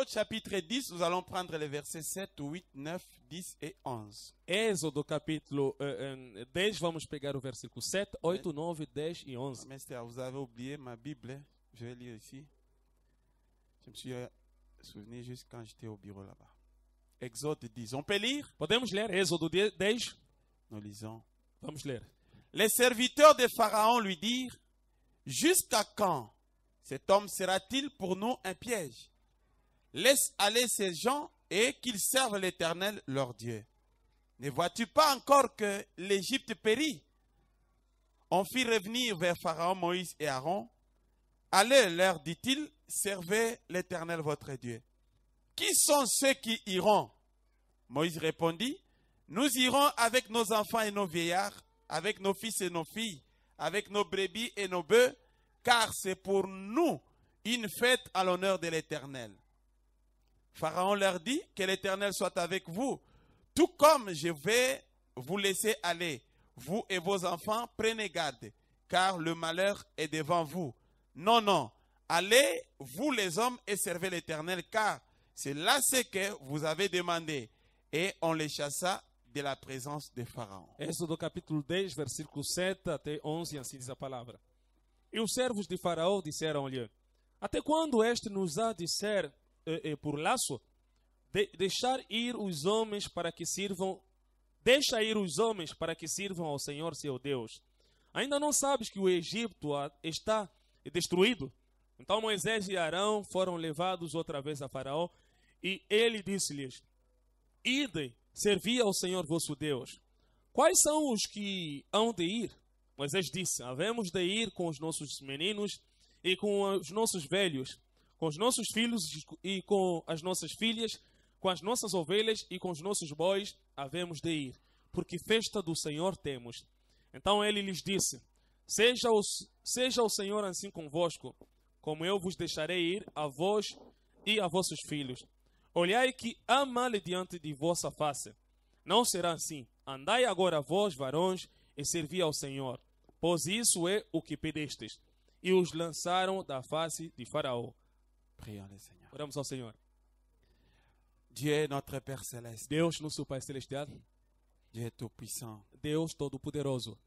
Exode chapitre 10, nous allons prendre les versets 7, 8, 9, 10 et 11. Êxodo capítulo 10, vamos pegar o versículo 7, 8, 9, 10 e 11. Master, vous avez oublié ma Bible, hein? Je vais lire ici. Je me suis souvenu juste quand j'étais au bureau là-bas. Exode 10. On peut lire? Podemos ler Êxodo 10? Nous lisons. Vamos ler. Les serviteurs de Pharaon lui dirent, jusqu'à quand cet homme sera-t-il pour nous un piège? Laisse aller ces gens et qu'ils servent l'Éternel leur Dieu. Ne vois-tu pas encore que l'Égypte périt? On fit revenir vers Pharaon Moïse et Aaron. Allez, leur dit-il, servez l'Éternel votre Dieu. Qui sont ceux qui iront? Moïse répondit, nous irons avec nos enfants et nos vieillards, avec nos fils et nos filles, avec nos brebis et nos bœufs, car c'est pour nous une fête à l'honneur de l'Éternel. Pharaon leur dit, que l'Éternel soit avec vous, tout comme je vais vous laisser aller. Vous et vos enfants, prenez garde, car le malheur est devant vous. Non, non, allez, vous les hommes, et servez l'Éternel, car c'est là ce que vous avez demandé. Et on les chassa de la présence de Pharaon. Êxodo capítulo 10, versículo 7 até 11, assim diz a palavra. E os servos de Faraó disseram-lhe, até quando este nos há de ser por laço? Deixa ir os homens para que sirvam ao Senhor seu Deus. Ainda não sabes que o Egito está destruído? Então Moisés e Arão foram levados outra vez a Faraó, e ele disse-lhes, idem, servi ao Senhor vosso Deus. Quais são os que hão de ir? Moisés disse, havemos de ir com os nossos meninos e com os nossos velhos, com os nossos filhos e com as nossas filhas, com as nossas ovelhas e com os nossos bois, havemos de ir, porque festa do Senhor temos. Então ele lhes disse, seja o Senhor assim convosco, como eu vos deixarei ir a vós e a vossos filhos. Olhai que há mal diante de vossa face. Não será assim. Andai agora vós, varões, e servi ao Senhor, pois isso é o que pedestes. E os lançaram da face de Faraó. Prions le Seigneur. Oramos ao Senhor. Dieu, notre Père Céleste, Deus, nosso Pai Celestial, Dieu Tout-Puissant, Deus Todo-Poderoso,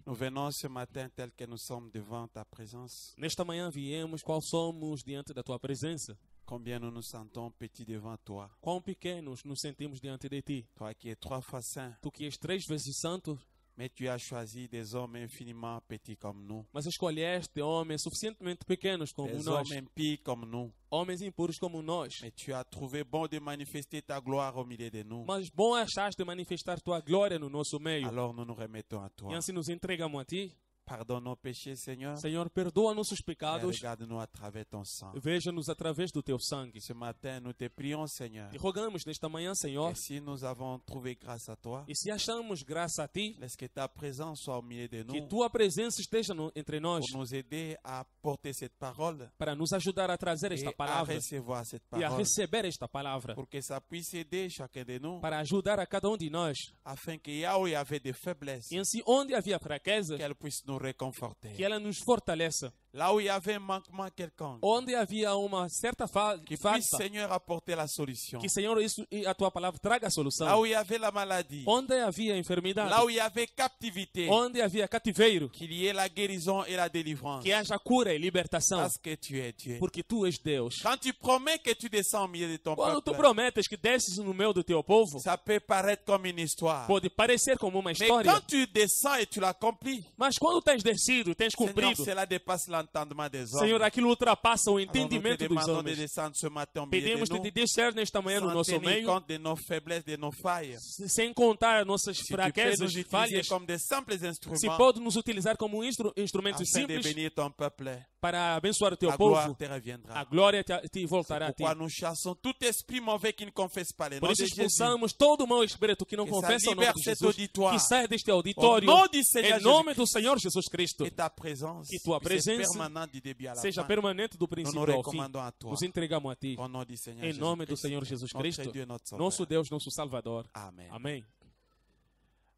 nous venons ce matin tel que nous sommes devant ta présence. nesta manhã viemos qual somos diante da Tua presença. Combien nous nous sentons petits devant toi. Quão pequenos nos sentimos diante de Ti. Toi qui es 3 fois saint, Tu que és 3 vezes santo, mais tu as choisi des hommes infiniment petits comme nous. mas escolheste homens suficientemente pequenos como Des nós, hommes impies comme nous. homens impuros como nós. Mais tu as trouvé bon de manifester ta gloire au milieu de nous. Mas bom achaste manifestar Tua glória no nosso meio. Alors nous nous remettons à E toi. assim nos entregamos a Ti. Pardonne nos péchés, Seigneur. Senhor, perdoa nossos Et pecados. regarde-nous à travers ton sang. Veja-nos através do Teu sangue. Ce matin, nous te prions, Seigneur. E rogamos nesta manhã, Senhor, Et si nous avons trouvé grâce à toi, e se achamos graça a Ti, laisse que ta présence soit au milieu de que nous Tua presença esteja entre nós, pour nous aider à porter cette parole para nos ajudar a trazer et esta à palavra recevoir cette e a parole receber esta palavra, pour que ça puisse aider chacun de nous para ajudar a cada de nós. afin que là où il y avait des faiblesses, E assim, onde havia fraqueza, qu'elle puisse nous réconforter. que ela nos fortaleça. Là où il y avait un manquement quelconque, Onde havia uma certa que puisse, falta, Seigneur, apporter la solution. que, Senhor, isso e a Tua palavra traga a Là solução. où il y avait la maladie, Onde havia enfermidade, là où il y avait captivité, onde havia cativeiro, qu'il y ait la guérison et la délivrance. que haja cura e libertação, Parce que tu es Dieu. porque Tu és Deus. Quand tu promets que tu descends au milieu de ton Quando Tu peuple, prometes que desces no meio do Teu povo, ça peut paraître comme une histoire. pode parecer como uma Mais história, quand tu descends et tu l'accomplis, mas quando tens descido, tens Seigneur, cumprido, cela dépasse l'entendement des hommes. Senhor, aquilo ultrapassa o Alors nous te entendimento dos demandons de homens. descendre ce matin au milieu Pedimos de de Te nous, descer nesta manhã no sans nosso tenir meio, compte de nos faiblesses, de nos failles. sem contar nossas Si tu peux fraquezas nous e utiliser falhas, comme des simples se instruments pode nos utilizar como instrumentos afin de simples bénir ton peuple, para abençoar o Teu la gloire povo, te a reviendra. glória te voltará a Ti. Pourquoi nous chassons tout esprit mauvais qui ne confesse pas les noms Por de isso Jésus. expulsamos todo o mau espírito que não Que confessa ça o nome de libère cet Jesus, auditoire. que saia deste Au auditório, nom du Seigneur em nome Jésus, do Senhor Jesus Cristo, et ta présence que Tua puisse être presença permanente du début à la seja fin. permanente do Nous princípio nous ao fim. recommandons à toi. Nos entregamos a Ti, Au nom du Seigneur em nome do Jésus-Christ, Senhor Jesus notre Cristo, Dieu, notre Sauveur. nosso Deus, nosso Salvador. Amen. Amém.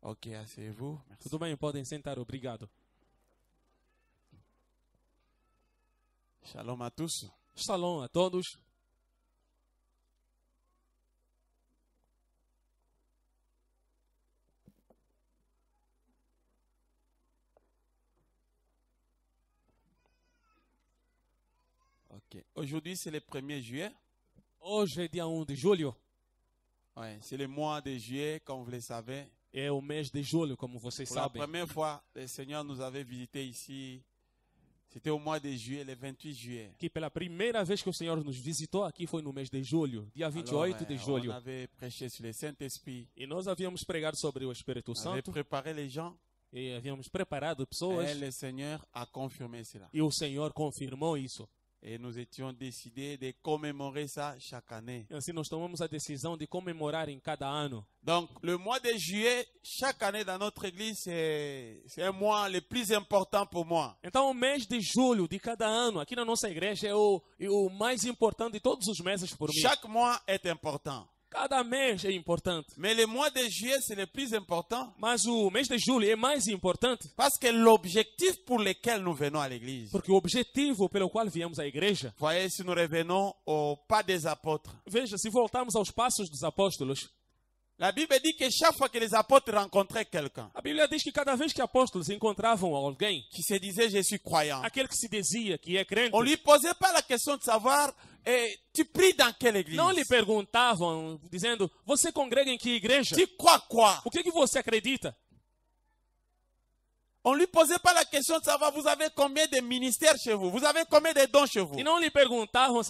Ok, asseyez-vous. Merci. Tudo bem, podem sentar, obrigado. Shalom à tous. Shalom a todos. Ok. Aujourd'hui, c'est le 1er juillet. Hoje é dia 1 de julho. Ouais, c'est le mois de juillet, comme vous le savez. É o mês de julho, como vocês Pour la sabem. première fois, le Seigneur nous avait visité ici. C'était au mois de juillet, le 28 juillet. Que pela primeira vez que o Senhor nos visitou aqui foi no mês de julho, dia 28 de On julho. avait prêché sur le Saint-Esprit. E nós havíamos pregado sobre o Espírito On avait Santo préparé les gens. e havíamos preparado pessoas Et le Seigneur a confirmé cela. e o Senhor confirmou isso. Et nous étions décidés de commémorer ça chaque année. E assim nós tomamos a decisão de comemorar em cada ano. Donc, le mois de juillet, chaque année dans notre église, c'est un mois le plus important pour moi. Então o mês de julho de cada ano aqui na nossa igreja é o mais importante de todos os meses por mim. Chaque mois est important. Cada mês é importante. Mais le mois de juillet, c'est le plus important Mas o mês de julho é mais importante parce que l'objectif pour lequel nous venons à l'église, porque o objetivo pelo qual viemos à igreja, voyez, si nous revenons au pas des apôtres, veja, se voltarmos aos passos dos apóstolos, la Bible dit que chaque fois que les apôtres rencontraient quelqu'un a Bíblia diz que cada vez que apóstolos encontravam alguém, qui se disait je suis croyant, aquele que se dizia que é crente, on lui posait pas la question de savoir tu pries dans quelle église, não lhe perguntavam, dizendo, você congrega em que igreja? tu crois quoi. O que você acredita? On lui posait pas la question de savoir vous avez combien de ministères chez vous, vous avez combien de dons chez vous. E não lhe perguntavam,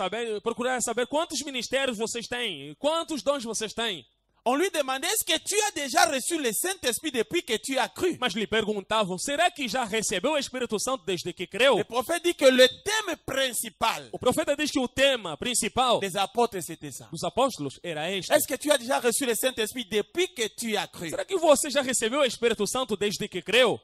procurar saber quantos ministérios vocês têm, quantos dons vocês têm. On lui demandait est-ce que tu as déjà reçu le Saint-Esprit depuis que tu as cru. Mas lhe perguntavam, será que já recebeu o Espírito Santo desde que creu? Le prophète dit que le thème principal O profeta diz que o tema principal des apôtres c'était ça. dos apóstolos era este. Est-ce que tu as déjà reçu le Saint-Esprit depuis que tu as cru? Será que você já recebeu o Espírito Santo desde que creu?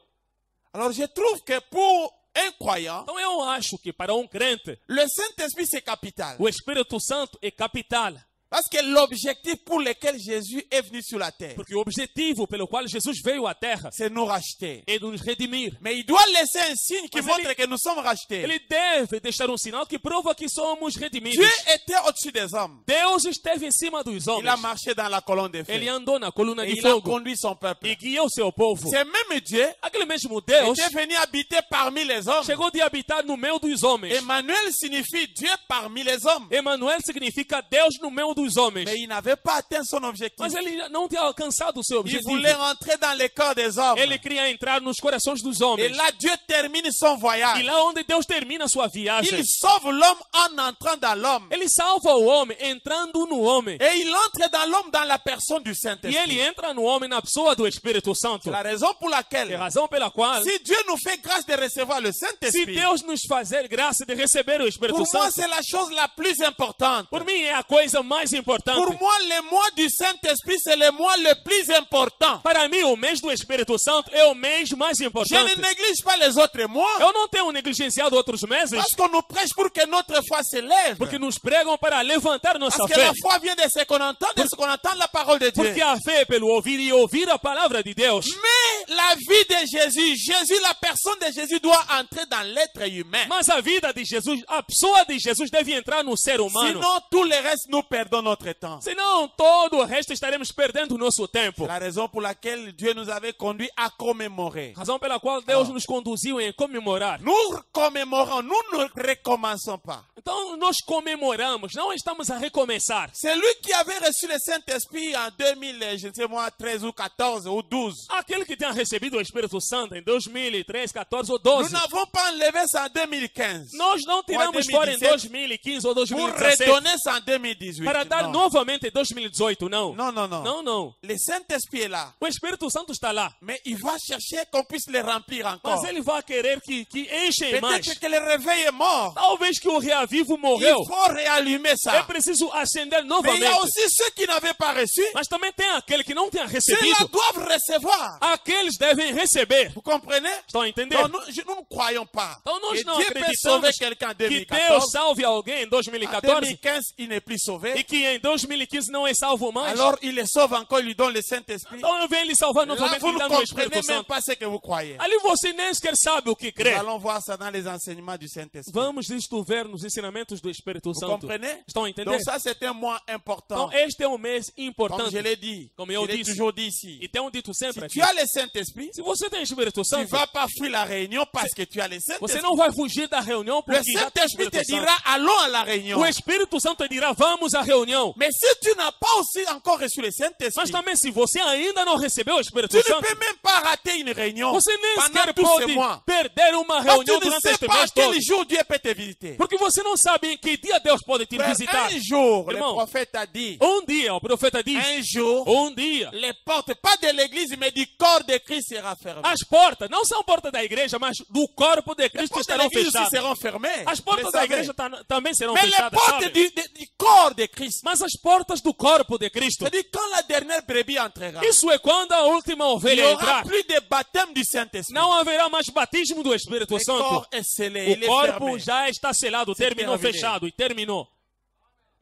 Alors je trouve que pour un croyant, Então eu acho que para um crente, le Saint-Esprit c'est capital. o Espírito Santo é capital. Parce que l'objectif pour lequel Jésus est venu sur la terre, Porque o objetivo pelo qual Jesus veio à Terra c'est nous racheter. é nos redimir. Mais il doit laisser un signe qui Mas montre ele- que nous sommes rachetés. Ele deve deixar um sinal que prova que somos redimidos. Dieu était au-dessus des hommes. Deus esteve em cima dos Il a homens. marché dans la colonne de Ele feu. andou na coluna Et de il a fogo conduit son peuple. e guiou seu povo. C'est même Dieu Aquele mesmo qui Deus est venu habiter parmi les hommes. chegou de habitar no meio dos homens. Emmanuel signifie Dieu parmi les hommes. Emanuel significa Deus no meio dos homens. Mais il n'avait pas atteint son objectif. Mas ele não tinha alcançado o seu Il objetivo. voulait rentrer dans les corps des hommes. Ele queria entrar nos corações dos Et homens. là, Dieu termine son E voyage. lá onde Deus termina a sua viagem, Il sauve l'homme en entrant dans l'homme. ele salva o homem entrando no homem. Et il entre dans l'homme dans la personne du E ele Saint-Esprit. entra no homem na pessoa do Espírito Santo. C'est la raison pour É a laquelle, razão pela qual, si Dieu nous fait grâce de recevoir le se Saint-Esprit, Deus nos fazer graça de receber o Espírito pour moi, Santo, c'est la chose la plus importante. por mim é a coisa mais importante. Pour moi, le mois du Saint-Esprit, c'est le mois le plus important. Para mim, o mês do Espírito Santo é o mês mais Je importante. ne néglige pas les autres mois. Eu não tenho negligenciado outros meses, Parce qu'on nous prêche pour que notre foi s'élève. porque nos pregam para levantar nossa Parce que fé. la foi vient de ce qu'on entend, de ce qu'on entend la parole de Dieu. Porque a fé é pelo ouvir e ouvir a palavra de Deus. Mais la vie de Jésus, la personne de Jésus doit entrer dans l'être humain. Mas a vida de Jesus, a pessoa de Jesus deve entrar no ser humano. Sinon, tout le reste, nous perdons notre temps. Senão, todo o resto estaremos perdendo o nosso tempo. C'est la raison pour laquelle Dieu nous avait conduits à commémorer. Razão pela qual Deus nos conduziu em comemorar. Nous commémorons, nous ne recommençons pas. Então, nós comemoramos, não estamos a recomeçar. C'est lui qui avait reçu le Saint-Esprit en 2000, je ne sais moi, 13 ou 14 ou 12. Aquele que tenha recebido o Espírito Santo em 2003, 14 ou Nous 12. n'avons pas enlevé ça en 2015 Nós não tiramos fora em 2015 ou pour 2017 redonner ça en 2018. para dar Non. novamente em 2018, não. Non, non, non. Não, não. Le Saint-Esprit est là. O Espírito Santo está lá. Mais il va chercher qu'on puisse le remplir encore. Mas ele vai querer que enchem mais. Peut-être que le réveil est mort. Talvez que o reavivo Il morreu. faut réallumer É ça. preciso acender Mais il y novamente. a aussi ceux qui n'avaient pas reçu. Mas também tem aquele que não tenha Ceux-là recebido. doivent recevoir. Aqueles devem receber. Vous comprenez? Estão a entender? Donc, nous ne croyons pas Então nós que não Dieu peut sauver acreditamos quelqu'un en que 2014. Deus salve alguém em En 2014 2015, il n'est plus sauvé. e que em 2015 não é salvo mais. Alors, il le sauve encore, il lui donne le Saint-Esprit. Então eu venho lhe salvar Là, novamente vous e ne dando o comprenez Espírito même Santo. pas ce que vous croyez. Ali você nem sequer sabe o que Nous crê. allons voir ça dans les enseignements du Saint-Esprit. Vamos isto ver nos ensinamentos ensinamentos do Espírito Vous Santo. comprenez? Estão a entender? Donc ça, c'est un mois important. Então, este é um mês Comme importante. je l'ai dit, Como eu je l'ai disse. toujours dit ici. E tenho dito sempre Si aqui. tu as le Saint-Esprit, Se você tem Espírito tu Santo, ne vas pas fuir la réunion parce que tu as le você Saint-Esprit. não vai fugir da reunião Le porque já tem Saint-Esprit te Espírito Santo. dira, allons à la réunion. O Espírito Santo dirá, vamos à reunião. Mais si tu n'as pas aussi encore reçu le Mas Saint-Esprit, também, se você ainda não recebeu o tu Espírito ne Santo, peux même pas rater une réunion você nem pendant sequer tous ces pode mois. perder uma Parce que reunião tu ne durante sais este pas mês quel todo. jour Dieu peut te visiter. Porque você não sabe em que dia Deus pode te Frère, visitar. un jour, le Irmão, prophète a dit, dia, o profeta diz, un jour, dia, les portes, pas de l'église, mais du corps de Christ sera fermées. as portas, não são portas da igreja, mas do corpo de Les Cristo portes de estarão l'église aussi fechadas. seront fermées. As Vous portas le da savez. igreja também serão Mais les fechadas, portes sabe? du corps de Christ. Mas as portas do corpo de Cristo, C'est-à-dire quand la dernière brebis entrera, isso é quando a última il n'y ovelha aura entrar. plus de baptême du Saint-Esprit. Não haverá mais batismo do Espírito Le Santo. corps est scellé, il O est corpo fermé. já está selado, terminou, terminé. fechado e terminou.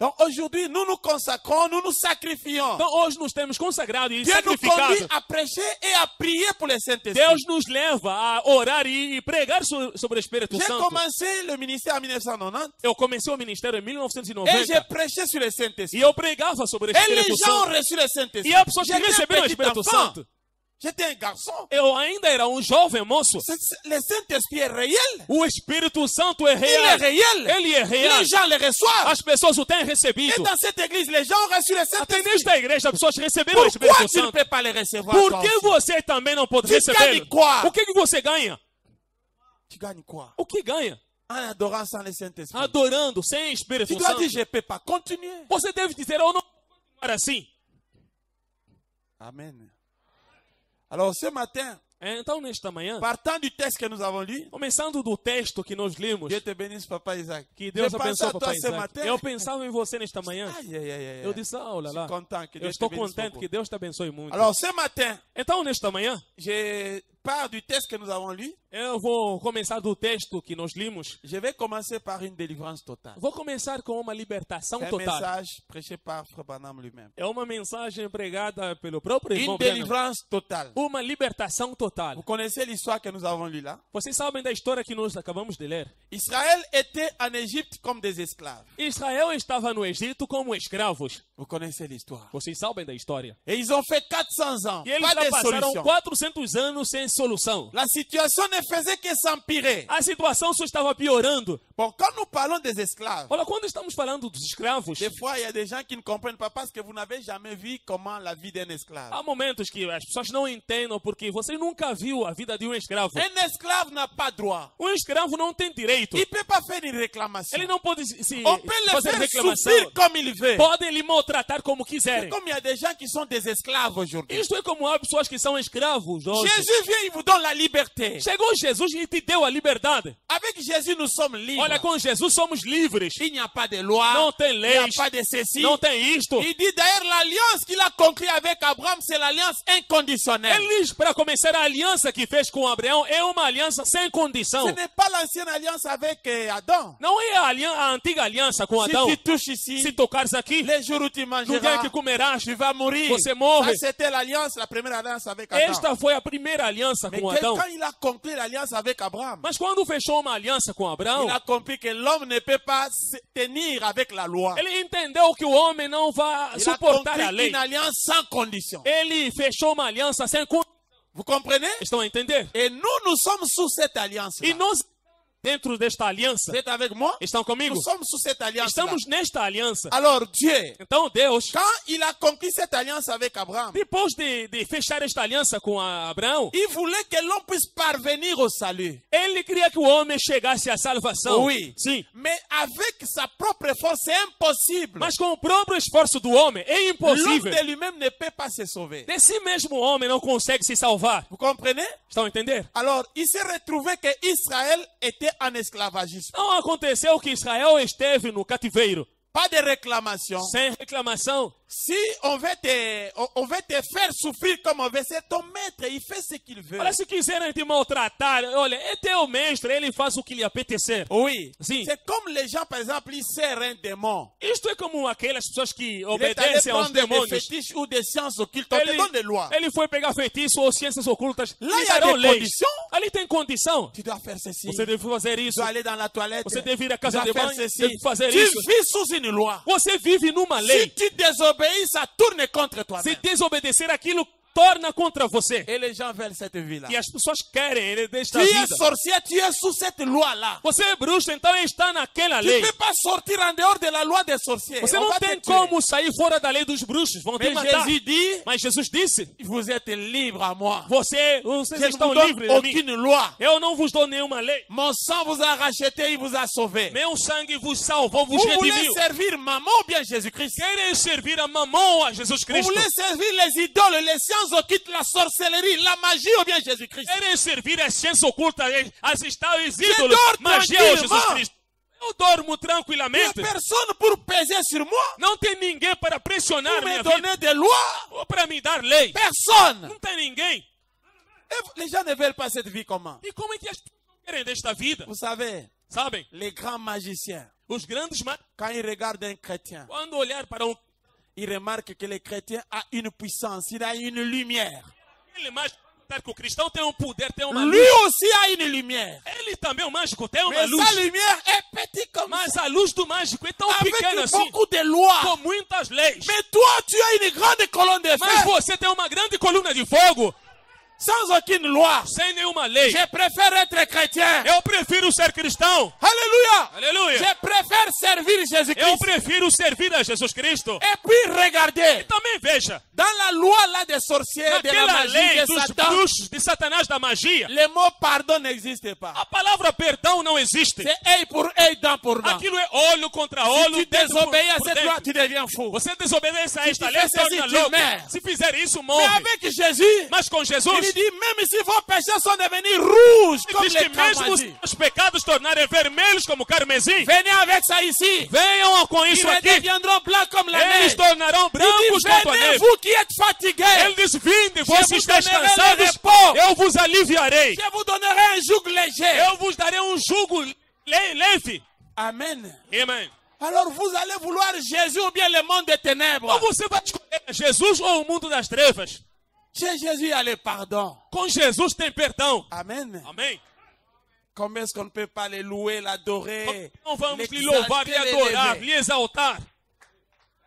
Donc aujourd'hui, nous nous consacrons, nous nous sacrifions. Então hoje nos temos consagrado e Dieu nous sacrificado. conduit à prêcher et à prier pour le Saint-Esprit. Deus nos leva a orar e pregar sobre o Espírito J'ai Santo. commencé le ministère en 1990 Eu comecei o ministério em et j'ai 1990 prêché sur le Saint-Esprit. e eu pregava sobre o Et les Espírito gens ont Santo. reçu le Saint-Esprit. E há pessoas que J'étais un receberam o petit Espírito enfant. Santo. J'étais un garçon. Eu ainda era um jovem moço. Le Saint-Esprit est réel. O Espírito Santo é Il est real. réel. Ele é real. Les gens le reçoivent. As pessoas o têm Et recebido. dans cette église, les gens ont reçu le Até Saint-Esprit. nesta igreja as pessoas receberam o Pourquoi Espírito tu ne Santo. peux pas le recevoir Por toi que aussi? você também não pode Tu receber? gagnes quoi? O que você ganha? Tu gagnes quoi? O que ganha? En adorant sans le Saint-Esprit. Adorando sem Tu Espírito dois Santo. dire, je ne peux pas continuer. Você deve dizer, eu não vou continuar assim. Amen. Alors ce matin, Então, nesta manhã, partant du texte que nous avons lu, começando do texto que nós limos, Dieu te bénisse, Papa Isaac. que Deus Je pense abençoe à o toi papai ce Isaac. matin. Eu pensava em você nesta manhã. Aïe, aïe, aïe, aïe. Eu disse, ah, olha Je lá. suis content que Eu Dieu te estou bénisse contente beaucoup. que Deus te abençoe muito. Alors ce matin, Então, nesta manhã, je pars du texte que nous avons lu. eu vou começar do texto que nós limos. Je vais commencer par une délivrance totale. Vou começar com uma libertação C'est un total. message prêché par Frère Branham lui-même. É uma mensagem pregada pelo próprio irmão Une Branham. délivrance totale. Uma libertação total. Vous connaissez l'histoire que nous avons lue là? Vocês sabem da história que nós acabamos de ler. Israël était en Égypte comme des esclaves. Israel estava no Egito como escravos. Vous connaissez l'histoire. Vocês sabem da história. Et ils ont fait 400 ans. E eles Pas já de passaram solution. 400 anos sem solução. La situation ne faisait que s'empirer. A situação só estava piorando. Bon, quand nous parlons des esclaves, Olha, quando estamos falando dos escravos, des fois, il y a des gens qui ne comprennent pas parce que vous n'avez jamais vu comment la vie d'un esclave. há momentos que as pessoas não entendem porque você nunca viu a vida de um escravo. Un esclave n'a pas droit. Um escravo não tem direito. Il ne peut pas faire une réclamation. Ele não pode se On peut le fazer faire reclamação. souffrir comme il veut. Podem lhe maltratar como C'est quiserem. comme il y a des gens qui sont des esclaves aujourd'hui. Isto é como há pessoas que são escravos hoje. Jésus vient, il vous donne la liberté. Chegou Jesus e te deu a liberdade. Avec Jésus, nous sommes libres. Olha, com Jesus somos livres. Il n'y a pas de loi. Não tem Il n'y a leis. pas de ceci. Não tem isto. Il dit d'ailleurs l'alliance qu'il a conclue avec Abraham, c'est l'alliance inconditionnelle. Ele diz, para começar, a aliança que fez com Abraão é uma aliança sem condição. Ce n'est pas l'ancienne alliance avec Adam. Não é a antiga aliança com Si Adão. tu touches ici, Se tocares aqui, les jours où tu no dia mangeras, que comerás, tu vas mourir. você morre. Ça, c'était l'alliance, la première alliance avec Adam. Esta foi a primeira aliança Mais com Adão. quand il a conclu l'alliance avec Abraham, Mas quando fechou uma aliança com Abraão, il a compris que l'homme ne peut pas se tenir avec la loi. ele entendeu que o homem não vai Il a suportar a conclu lei. une alliance sans condition. Ele fechou uma aliança sem condição. Vous comprenez? Estão a entender? Et nous sommes sous cette alliance-là. E nós, dentro desta aliança, Vous êtes avec moi? estão comigo? Nous sommes sous cette alliance-là. Estamos nesta aliança. Alors Dieu, Então Deus, quand il a conclu cette alliance avec Abraham, depois de fechar esta aliança com Abraão, il voulait que l'homme puisse parvenir au salut. ele queria que o homem chegasse à salvação. Oui. Sim. Mais avec sa propre force, c'est impossible. Mas com o próprio esforço do homem, é L'homme impossível. de lui-même ne peut pas se sauver. De si mesmo o homem não consegue se salvar. Vous comprenez? Estão a entender? Alors, il s'est retrouvé que Israël était en esclavagisme. Não aconteceu que Israel esteve no cativeiro. Pas de réclamation. Sem reclamação, Si on veut te faire souffrir comme on veut, c'est ton maître, il fait ce qu'il veut. Olha, se quiserem te maltratar, olha, é teu mestre, ele faz o que lhe apetecer. Oui. Sim. C'est comme les gens, par exemple, ils serrent un démon. Isto é como aquelas pessoas que Il est allé obedecem aos prendre des demônios. fétiches ou des sciences occultes. On te donne des lois. Ele foi pegar feitiço ou ciências ocultas. Lá Lhe il y a darão des leis. conditions. Ali tem condição. Tu dois faire ceci. Você deve fazer Tu isso. dois aller dans la toilette. Você deve ir à Tu casa dois de faire banho. ceci. Deve fazer Tu isso. vis sous une loi. Você vive numa Si lei. tu désobéis, ça tourne contre Se toi-même. desobedecer aquilo, torna contra você. Et les gens veulent cette vie-là. E as pessoas querem Tu desta es vida. sorcier, tu es sous cette loi-là. Você é bruxo, então está naquela Tu ne lei. peux pas sortir en dehors de la loi des sorciers. Você On não va te tem tuer. como sair fora da lei dos bruxos. Vão te Mais matar. Jésus dit, Mas Jesus disse: vous êtes libre à moi. vocês Je ne estão vous donne livres de mim. aucune loi. Eu não vos dou nenhuma lei. Mon sang vous a racheté, il vous a sauvé. Meu sangue vos salvou, vos Vous voulez redimiu. servir maman ou bien Jésus-Christ? Querem servir a mamão a Jesus Vous Cristo? voulez servir les idoles, les sciences occultes, la sorcellerie, la magie ou bien Jésus-Christ? Querem servir as ciências ocultas, as estátuas, Je ídolos, dors magia ou Jesus tranquillement. Cristo? Eu dormo Il n'y a tranquilamente. personne pour peser sur moi, Não tem ninguém para pressionar pour me minha vida donner des lois. ou para me dar lei. Personne. Não tem ninguém. Et les gens ne veulent pas cette vie comment? E como é que as pessoas querem desta vida? Vous savez, Sabem? les grands magiciens, Os grandes, quand ils regardent un chrétien, quando olhar para ils remarquent que le chrétien a une puissance, il a une lumière. ele mágico, que o cristão tem um poder, tem uma Lui luz. aussi a une lumière. Ele também, o mágico, tem uma Mais luz. sa lumière est petite comme ça, Mas a luz do mágico é tão avec pequena assim, beaucoup de lois. com muitas leis. Mais toi, tu as une grande colonne de Mas fer, você tem uma grande coluna de fogo, sans aucune loi. sem nenhuma lei. Je préfère être chrétien. Eu prefiro ser cristão. Alléluia. Aleluia. Je préfère servir Eu Jésus-Christ. prefiro servir a Jesus Cristo. Et puis regardez, Também veja, dans la loi là des sorciers, de la naquela magie, lei de dos Satan, bruxos, de Satanás, da magia, le mot pardon n'existe pas. a palavra perdão não existe. C'est œil pour œil, dent pour dent. Aquilo é olho contra Si olho, tu dedo désobéis à por cette loi, dedo. tu deviens fou. Você desobedece a esta tu lei, fais se torna ceci, tu louco. meurs. Se fizer isso, Mais morre. avec Jésus, Mas com Jesus, il dit, même si vos péchés sont devenus rouges comme diz que les mesmo carmagis, os pecados tornarem vermelhos como carmesim, venez avec ça ici. venham com Ils isso aqui. deviendront blancs comme la Eles neige. tornarão Il brancos dit, quanto a venez neve. vous qui êtes fatigués. Ele diz, vinde, vós vous estáis donnerai cansados, le repos. eu vos aliviarei. Je vous donnerai un joug léger. Eu vos darei um jugo leve. Amen. Amém. Alors vous allez vouloir Jésus ou bien le monde des ténèbres. Ou você vai escolher Jesus ou o mundo das trevas? Chez Jésus, il y a le pardon. Com Jesus tem perdão. Amen. Amém. Comment est-ce qu'on ne peut pas les louer, l'adorer, Não vamos lhe l'exalter, louvar, lhe adorar, l'élever? lhe exaltar.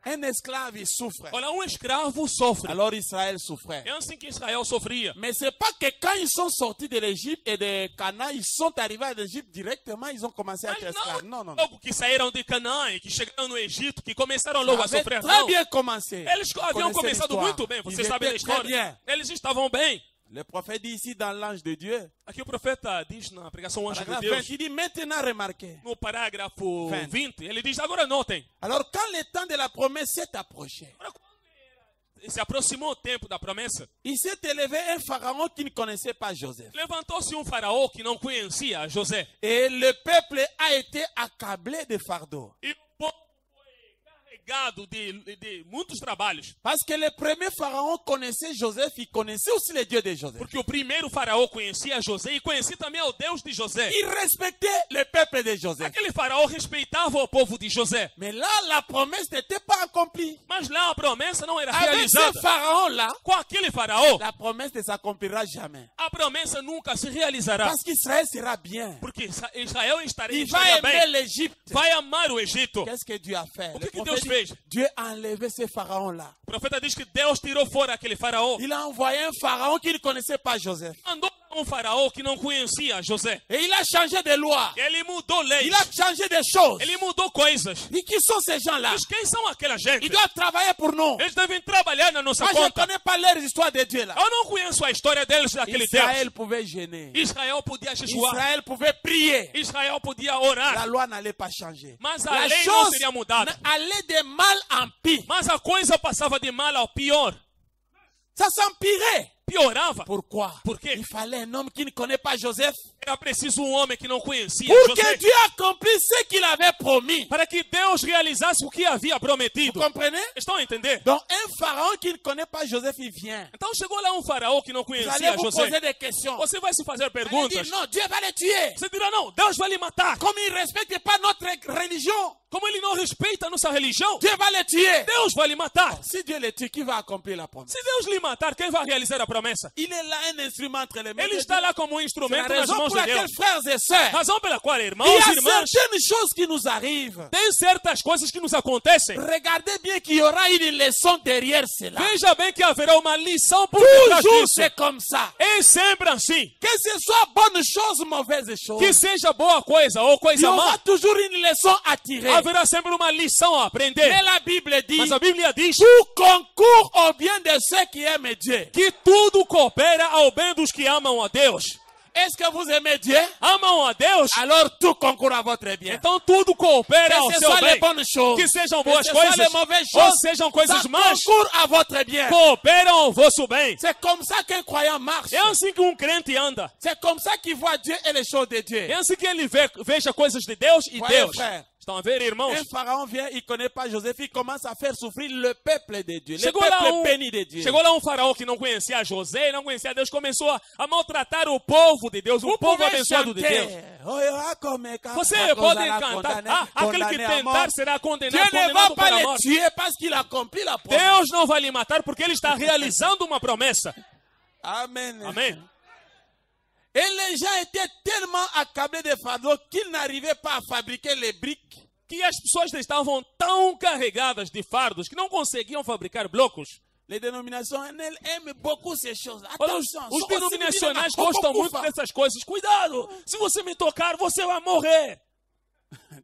Un esclave, il souffre. Olha, um escravo sofre. Alors Israël souffrait. É assim que Israel sofria. Mais c'est pas que quand ils sont sortis de l'Égypte et de Canaan, ils sont arrivés à l'Égypte directement, ils ont commencé à être Mas esclaves. não, Non. logo que saíram de Canaã e que chegaram no Egito, que começaram logo a Ça avait sofrer. très Não. bien commencé. Eles Vous haviam connaissez começado l'histoire. muito bem, Ils você sabe da étaient très história. bien. Eles estavam bem. Le prophète dit ici dans l'ange de Dieu, Aqui o profeta diz na pregação Anjo de paragraphe Deus, 20, il dit maintenant remarquez. no parágrafo 20. 20, ele diz, agora notem, Alors quand le temps de la promesse s'est approché, se aproximou o tempo da promessa, il s'est élevé un pharaon qui ne connaissait pas Joseph. levantou-se um faraó que não conhecia José. Et le peuple a été accablé de fardeau. E o povo foi carregado de muitos trabalhos. Parce que le premier pharaon connaissait Joseph, il connaissait aussi le Dieu de Joseph. Porque o primeiro faraó conhecia José e conhecia também o Deus de José. Il respectait le peuple de Joseph. Aquele faraó respeitava o povo de José. Mais là, la promesse n'était pas accomplie. Mas lá a promessa não era Avec ce realizada. pharaon-là, Com aquele faraó, la promesse ne s'accomplira jamais. a promessa nunca se realizará. Parce qu'Israël sera bien. Porque Israel estaria Il va aimer bem. l'Égypte. Vai amar o Egito. Qu'est-ce que Dieu a fait? O Le que Deus prophète dit, fez? Dieu a enlevé ce pharaon-là. O profeta diz que Deus tirou fora aquele faraó. Il a envoyé un pharaon qui ne connaissait pas Joseph. Mandou um faraó que não conhecia José. Et il a changé de loi. Ele mudou leis. Il a changé de choses. Ele mudou coisas. Et qui sont ces gens-là? Mas quem são aquela gente? Ils doivent travailler pour nous. Eles devem trabalhar na nossa Moi, je ne conta. connais pas leur histoire de Dieu là. Eu não conheço a história deles daquele Israël Deus. pouvait gêner. Israel podia jejuar. Israël pouvait prier. Israel podia La orar. loi n'allait pas changer. Mas a La lei não chose seria mudada. allait de mal en pire. Mas a coisa passava de mal ao pior. Ça s'empirait. piorava. Pourquoi? Por quê? Il fallait un homme qui ne connaît pas Joseph Era preciso homem que não conhecia pour que José, Dieu accomplisse ce qu'il avait promis. para que Deus realizasse o que havia Vous prometido. comprenez? Estão a entender? Donc un pharaon qui ne connaît pas Joseph, il vient. Então chegou lá um faraó que não Vous allez conhecia vous José. poser des questions. Você vai se fazer Vous allez perguntas. dire, non, Dieu va les tuer. Você dirá, não, Deus vai lhe matar. Comme il ne respecte pas notre religion, Como ele não respeita a nossa religião, Dieu va les tuer. Deus vai lhe matar. Si Dieu les tue, qui va accomplir la promesse? Se Deus lhe matar, quem vai realizar a promessa? Il est là un instrument entre les mains Ele de está Dieu. lá como um C'est la instrumento nas raison mãos pour de laquelle, Deus. frères et sœurs, Razão pela qual, irmãos il y e a irmãs, certaines choses qui nous arrivent. tem certas coisas que nos acontecem. Regardez bien qu'il y aura une leçon derrière cela. Veja bem que haverá uma lição por detrás Toujours disso. c'est comme ça. É sempre assim. Que ce soit bonne chose, mauvaise chose, Que seja boa coisa ou il y coisa aura má, toujours une leçon à tirer. haverá sempre uma lição a aprender. Mais la Bible dit, Mas a Bíblia diz tout concourt au bien de ceux qui aiment Dieu. que tudo coopera ao bem dos que amam a Deus. Est-ce que vous aimez Dieu? Amam a Deus, Alors tout concourt à votre bien. então tudo coopera ao Que ce seu soit les bem. bonnes choses, Que sejam que boas ce soit coisas les mauvaises ou choses, sejam ça coisas más, concourt à votre bien. cooperam ao vosso bem. C'est comme ça qu'un croyant marche. É assim que um crente anda. C'est comme ça qu'il voit Dieu et les choses de Dieu. É assim que ele veja coisas de Deus e Voyez, Deus. frère. Estão a ver, irmãos? Un pharaon vient, il ne connaît pas Joseph, il commence à faire souffrir le peuple de Dieu, le Chegou peuple béni de Dieu. lá um faraó que não conhecia José, não conhecia Deus, começou a maltratar o povo de Deus, o Vous povo pouvez abençoado de Deus. chanter. Você pode cantar, aquele que tentar será Dieu condenado, ne va condenado pas para a les morte. tuer parce qu'il accomplit la promesse. Deus não vai lhe matar porque ele está realizando uma promessa. Amen. Amém. Et les gens étaient tellement accablés de fardeaux qu'ils n'arrivaient pas à fabriquer les briques. Que as pessoas estavam tão carregadas de fardos que não conseguiam fabricar blocos. Les dénominations, elles aiment beaucoup ces choses. Olha, Attention, os denominacionais gostam muito dessas coisas. Cuidado, se você me tocar, você vai morrer.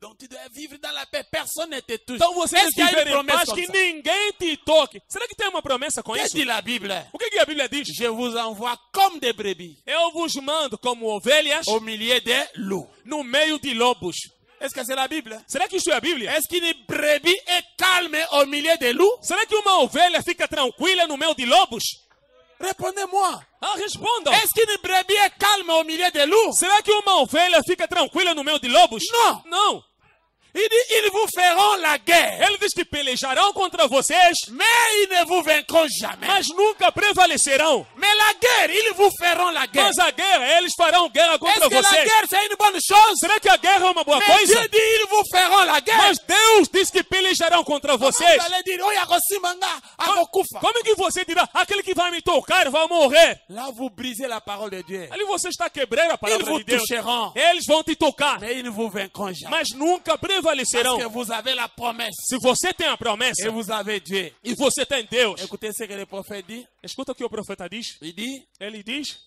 Donc tu dois vivre dans la paix, personne ne te touche. Então você Est-ce qu'il deve y a viver une em promesse paz, comme que ça? ninguém te toque. Será que tem uma promessa com Que isso? dit la Bible? O que a Bíblia diz? Je vous envoie comme des brebis Eu vos mando como ovelhas au milieu des loups. no meio de lobos. Est-ce que c'est la Bible? Será que isso é a Bíblia? Est-ce qu'une brebis est calme au milieu des loups? Será que uma ovelha fica tranquila no meio de lobos? Répondez-moi. Ah, respondam. Est-ce qu'une brebis est calme au milieu des loups? Será que uma ovelha fica tranquila no meio de lobos? Não. Não. Il dit, ils vous feront la guerre, Ele diz que pelejarão contra vocês, mais ils ne vous vaincront jamais. mas nunca prevalecerão. Mais la guerre, ils vous feront la guerre. Mas a guerra, eles farão guerra Est-ce contra que la vocês. guerre, c'est une bonne chose? Será que a guerra é uma boa Mais coisa? Dieu dit, ils vous feront la guerre. Mas Deus diz que pelejarão contra Comment vocês. vous allez dire, oh, Yagosimanga, Agokufa. Como é que você dirá, aquele que vai me tocar vai morrer? Là, vous brisez la parole de Dieu. Ali você está quebrando a Ils palavra vous de Deus. toucheront, Eles vão te tocar, mais ils ne vous vaincront jamais. mas nunca prevalecerão. Parce que vous avez la promesse Se você tem a promessa et vous avez Dieu. e você tem Deus, Écoutez ce que le prophète dit. escuta o que o profeta diz. Il dit, Ele diz,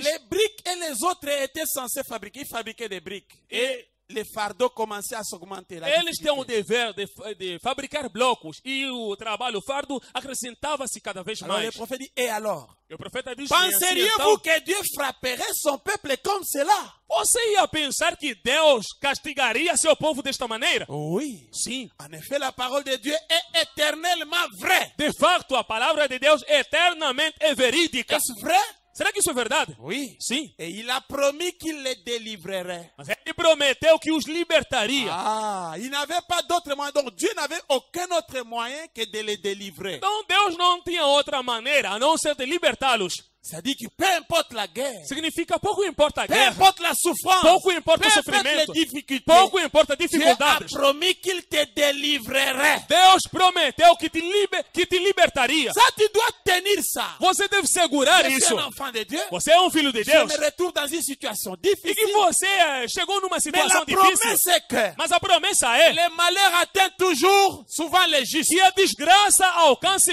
les briques et les autres étaient censés fabriquer, fabriquer des briques. Et les fardeaux commençaient à s'augmenter. la eles têm o difficulté. dever de fabricar blocos e o trabalho, o fardo, acrescentava-se cada vez Alors le mais. prophète dit, et alors? E o profeta diz, e assim, Penseriez-vous então, que Dieu frapperait son peuple comme cela? você ia pensar que Deus castigaria seu povo desta maneira? Oui. Sim. En effet, la parole de Dieu est éternellement vraie. De fato, a palavra de Deus eternamente é verídica. Est-ce vrai? Será que isso é verdade? Oui. Sim. Et il a promis qu'il les délivrerait. Mas ele prometeu que os libertaria. Ah, il n'avait pas d'autre moyen. Donc Dieu n'avait aucun autre moyen que de les délivrer. Então Deus não tinha outra maneira a não ser de libertá-los. Ça dit que peu importe la guerre, Significa pouco importa a peu guerra, importe la souffrance, pouco importa peu o importe les sofrimento, difficultés, pouco importa Dieu a dificuldades. promis qu'il te délivrerait. Deus prometeu que te libertaria. Ça, tu dois tenir ça. Você deve segurar Je suis isso. un enfant de Dieu. Você é um filho de Je Deus. me retrouve dans une situation E que difficile. você chegou numa Mais situação la difícil. promesse est que Mas a promessa é les malheurs atteignent toujours, souvent les justes. que a desgraça alcance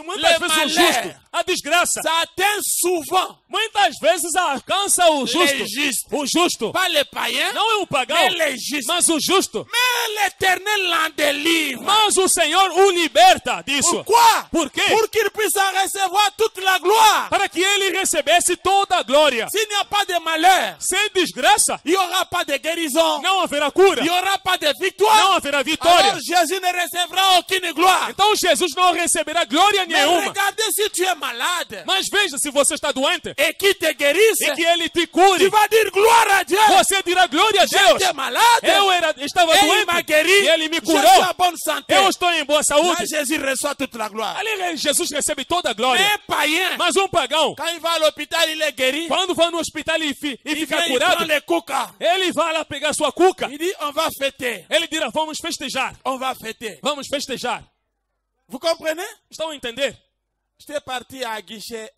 muitas Le vezes o malheur justo. a desgraça ça atteint souvent muitas vezes alcança o les justo. justes. O justo. Pas les païens, Não é o pagão, mais les justes. mas o justo. Mais l'Éternel l'en délivre. Mas o Senhor o liberta disso. Pourquoi? Por quê? Pour qu'il puisse en recevoir toute la gloire. Para que ele recebesse toda a glória. S'il n'y a pas de malheur, Sem desgraça, il n'y aura pas de guérison. não haverá cura. Il n'y aura pas de victoire. Não haverá vitória. Alors Jésus ne recevra aucune gloire. Então Jesus não receberá glória Mais nenhuma. regardez si tu es malade Mas veja, se você está doente et qu'il te guérisse, e que ele te cure, tu vas dire gloire à Dieu. você dirá glória a Deus. J'étais malade Estava et il m'a doente guéri. e ele me Je suis curou. en bonne santé. Eu estou em boa Là, saúde. Jésus reçoit toute la gloire. Ali Jesus recebe toda a glória. Mais païen, Mas um pagão, quand il va à l'hôpital, il est guéri. quando vai no hospital e Il fica vient, il prend curado, les coca. ele vai lá pegar sua cuca. Il dit, on va fêter. Ele dirá, vamos festejar. On va fêter. Vamos festejar. Vous comprenez? Estão a entender? J'étais parti à guichet,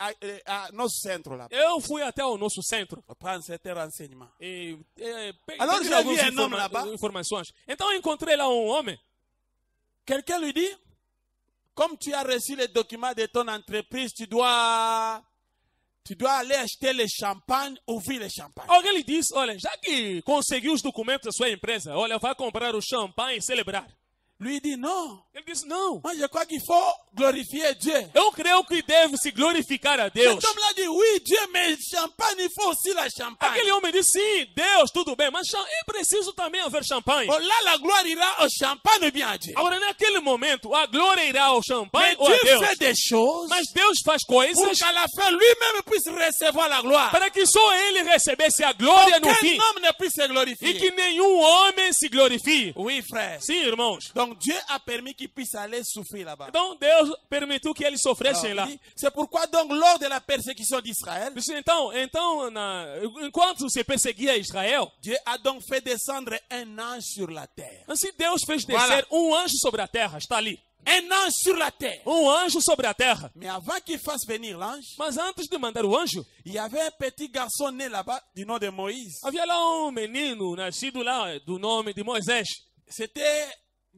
à notre centre là. Eu fui até o nosso centro Pour prendre certains renseignements. e Alors, peguei j'ai algumas vu un homme là-bas. informações. Então eu encontrei lá um homem. Quelqu'un lui dit, comme tu as reçu les documents de ton entreprise, tu dois aller acheter le champagne, ouvrir le champagne. Alguém lhe disse, olha, já que conseguiu os documentos da sua empresa, olha, vai comprar o champanhe e celebrar. Lui dit non. Ele disse, não. Moi, je crois qu'il faut glorifier Dieu. Eu creio que deve se glorificar a Deus. Cet homme-là dit, oui, Dieu, mais champagne, il faut aussi la champagne. Aquele homem disse, sim, Deus, tudo bem, mas é preciso também haver champanhe. Bon, là, la gloire ira au champagne ou bien à Dieu. Agora, naquele momento, a glória irá ao champanhe Mais ou a Dieu Deus. fait des choses Mas Deus faz pour coisas qu'à la fin, lui-même puisse recevoir la gloire. para que só ele recebesse a glória no Aucun fim. homme ne puisse se E que glorifier. nenhum homem se glorifie. Oui, frère. Sim, irmãos. Donc, Dieu a permis qu'il puisse aller souffrir là-bas. Então, Deus permitiu que eles sofressem Alors, lá. il dit, c'est pourquoi donc lors de la persécution d'Israël, Então enquanto se perseguia Israel, Dieu a donc fait descendre un ange sur la terre. assim Deus fez Voilà. descer um anjo sobre a terra, está ali. Un ange sur la terre. Um anjo sobre a terra. Mais avant qu'il fasse venir l'ange, Mas antes de mandar o anjo, il y avait un petit garçon né là-bas du nom de Moïse. havia lá um menino nascido lá do nome de Moisés. C'était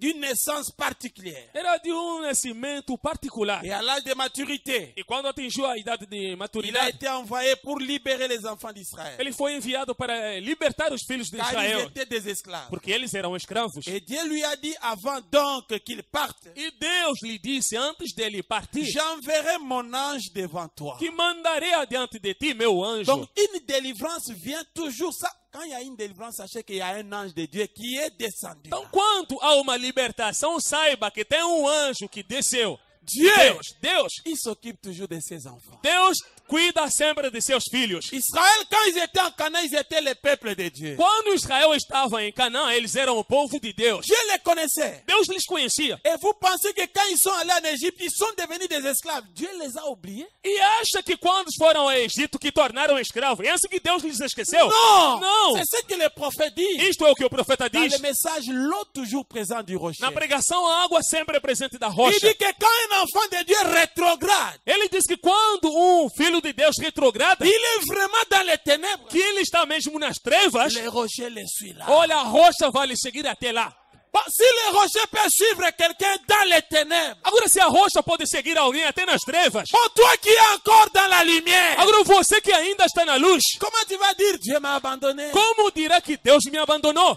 d'une naissance particulière. Era de nascimento particular. Et à l'âge de maturité, E quando atingiu a idade de il a maturidade, été envoyé pour libérer les enfants d'Israël. ele foi enviado para libertar os filhos de Car ils Israel, étaient des esclaves. porque eles eram escravos. Et Dieu lui a dit avant donc qu'il parte, E Deus lhe disse antes dele partir j'enverrai mon ange devant toi. que mandarei adiante de ti meu anjo. Donc une délivrance vient toujours ça. Quand il y a une délivrance, sachez qu'il y a un ange de Dieu qui est descendu. Então, quanto a uma libertação, saiba que tem um anjo que desceu. Dieu, Deus, il s'occupe toujours de ses enfants. Deus cuida sempre de seus filhos. Israël, quand ils étaient en Canaan, ils étaient le peuple de Dieu. Quando Israel estava em Canaã, eles eram o povo de Deus. Dieu les connaissait. Deus lhes conhecia. Et vous pensez que quand ils sont allés en Égypte, ils sont devenus des esclaves. Dieu les a oubliés? E acha que quando foram ao Egito que tornaram escravos, é assim que Deus lhes esqueceu? Non! Não. C'est ce que le prophète dit. Isto é o que o profeta Dans diz. le message, l'eau toujours présente du rocher. Na pregação, a água sempre é presente da Il rocha. dit que quand un enfant de Dieu rétrograde, Ele diz que quando um filho de Deus retrograda, il est vraiment dans les ténèbres. que ele está mesmo nas trevas, Le rocher le suit là. olha, a rocha vai lhe seguir até lá. Bon, si le rocher peut suivre quelqu'un dans les ténèbres, Agora, se a rocha pode seguir alguém até nas trevas, bon, toi qui es encore dans la lumière, agora você que ainda está na luz, comment tu vas dire Dieu m'a abandonné? como dirá que Deus me abandonou?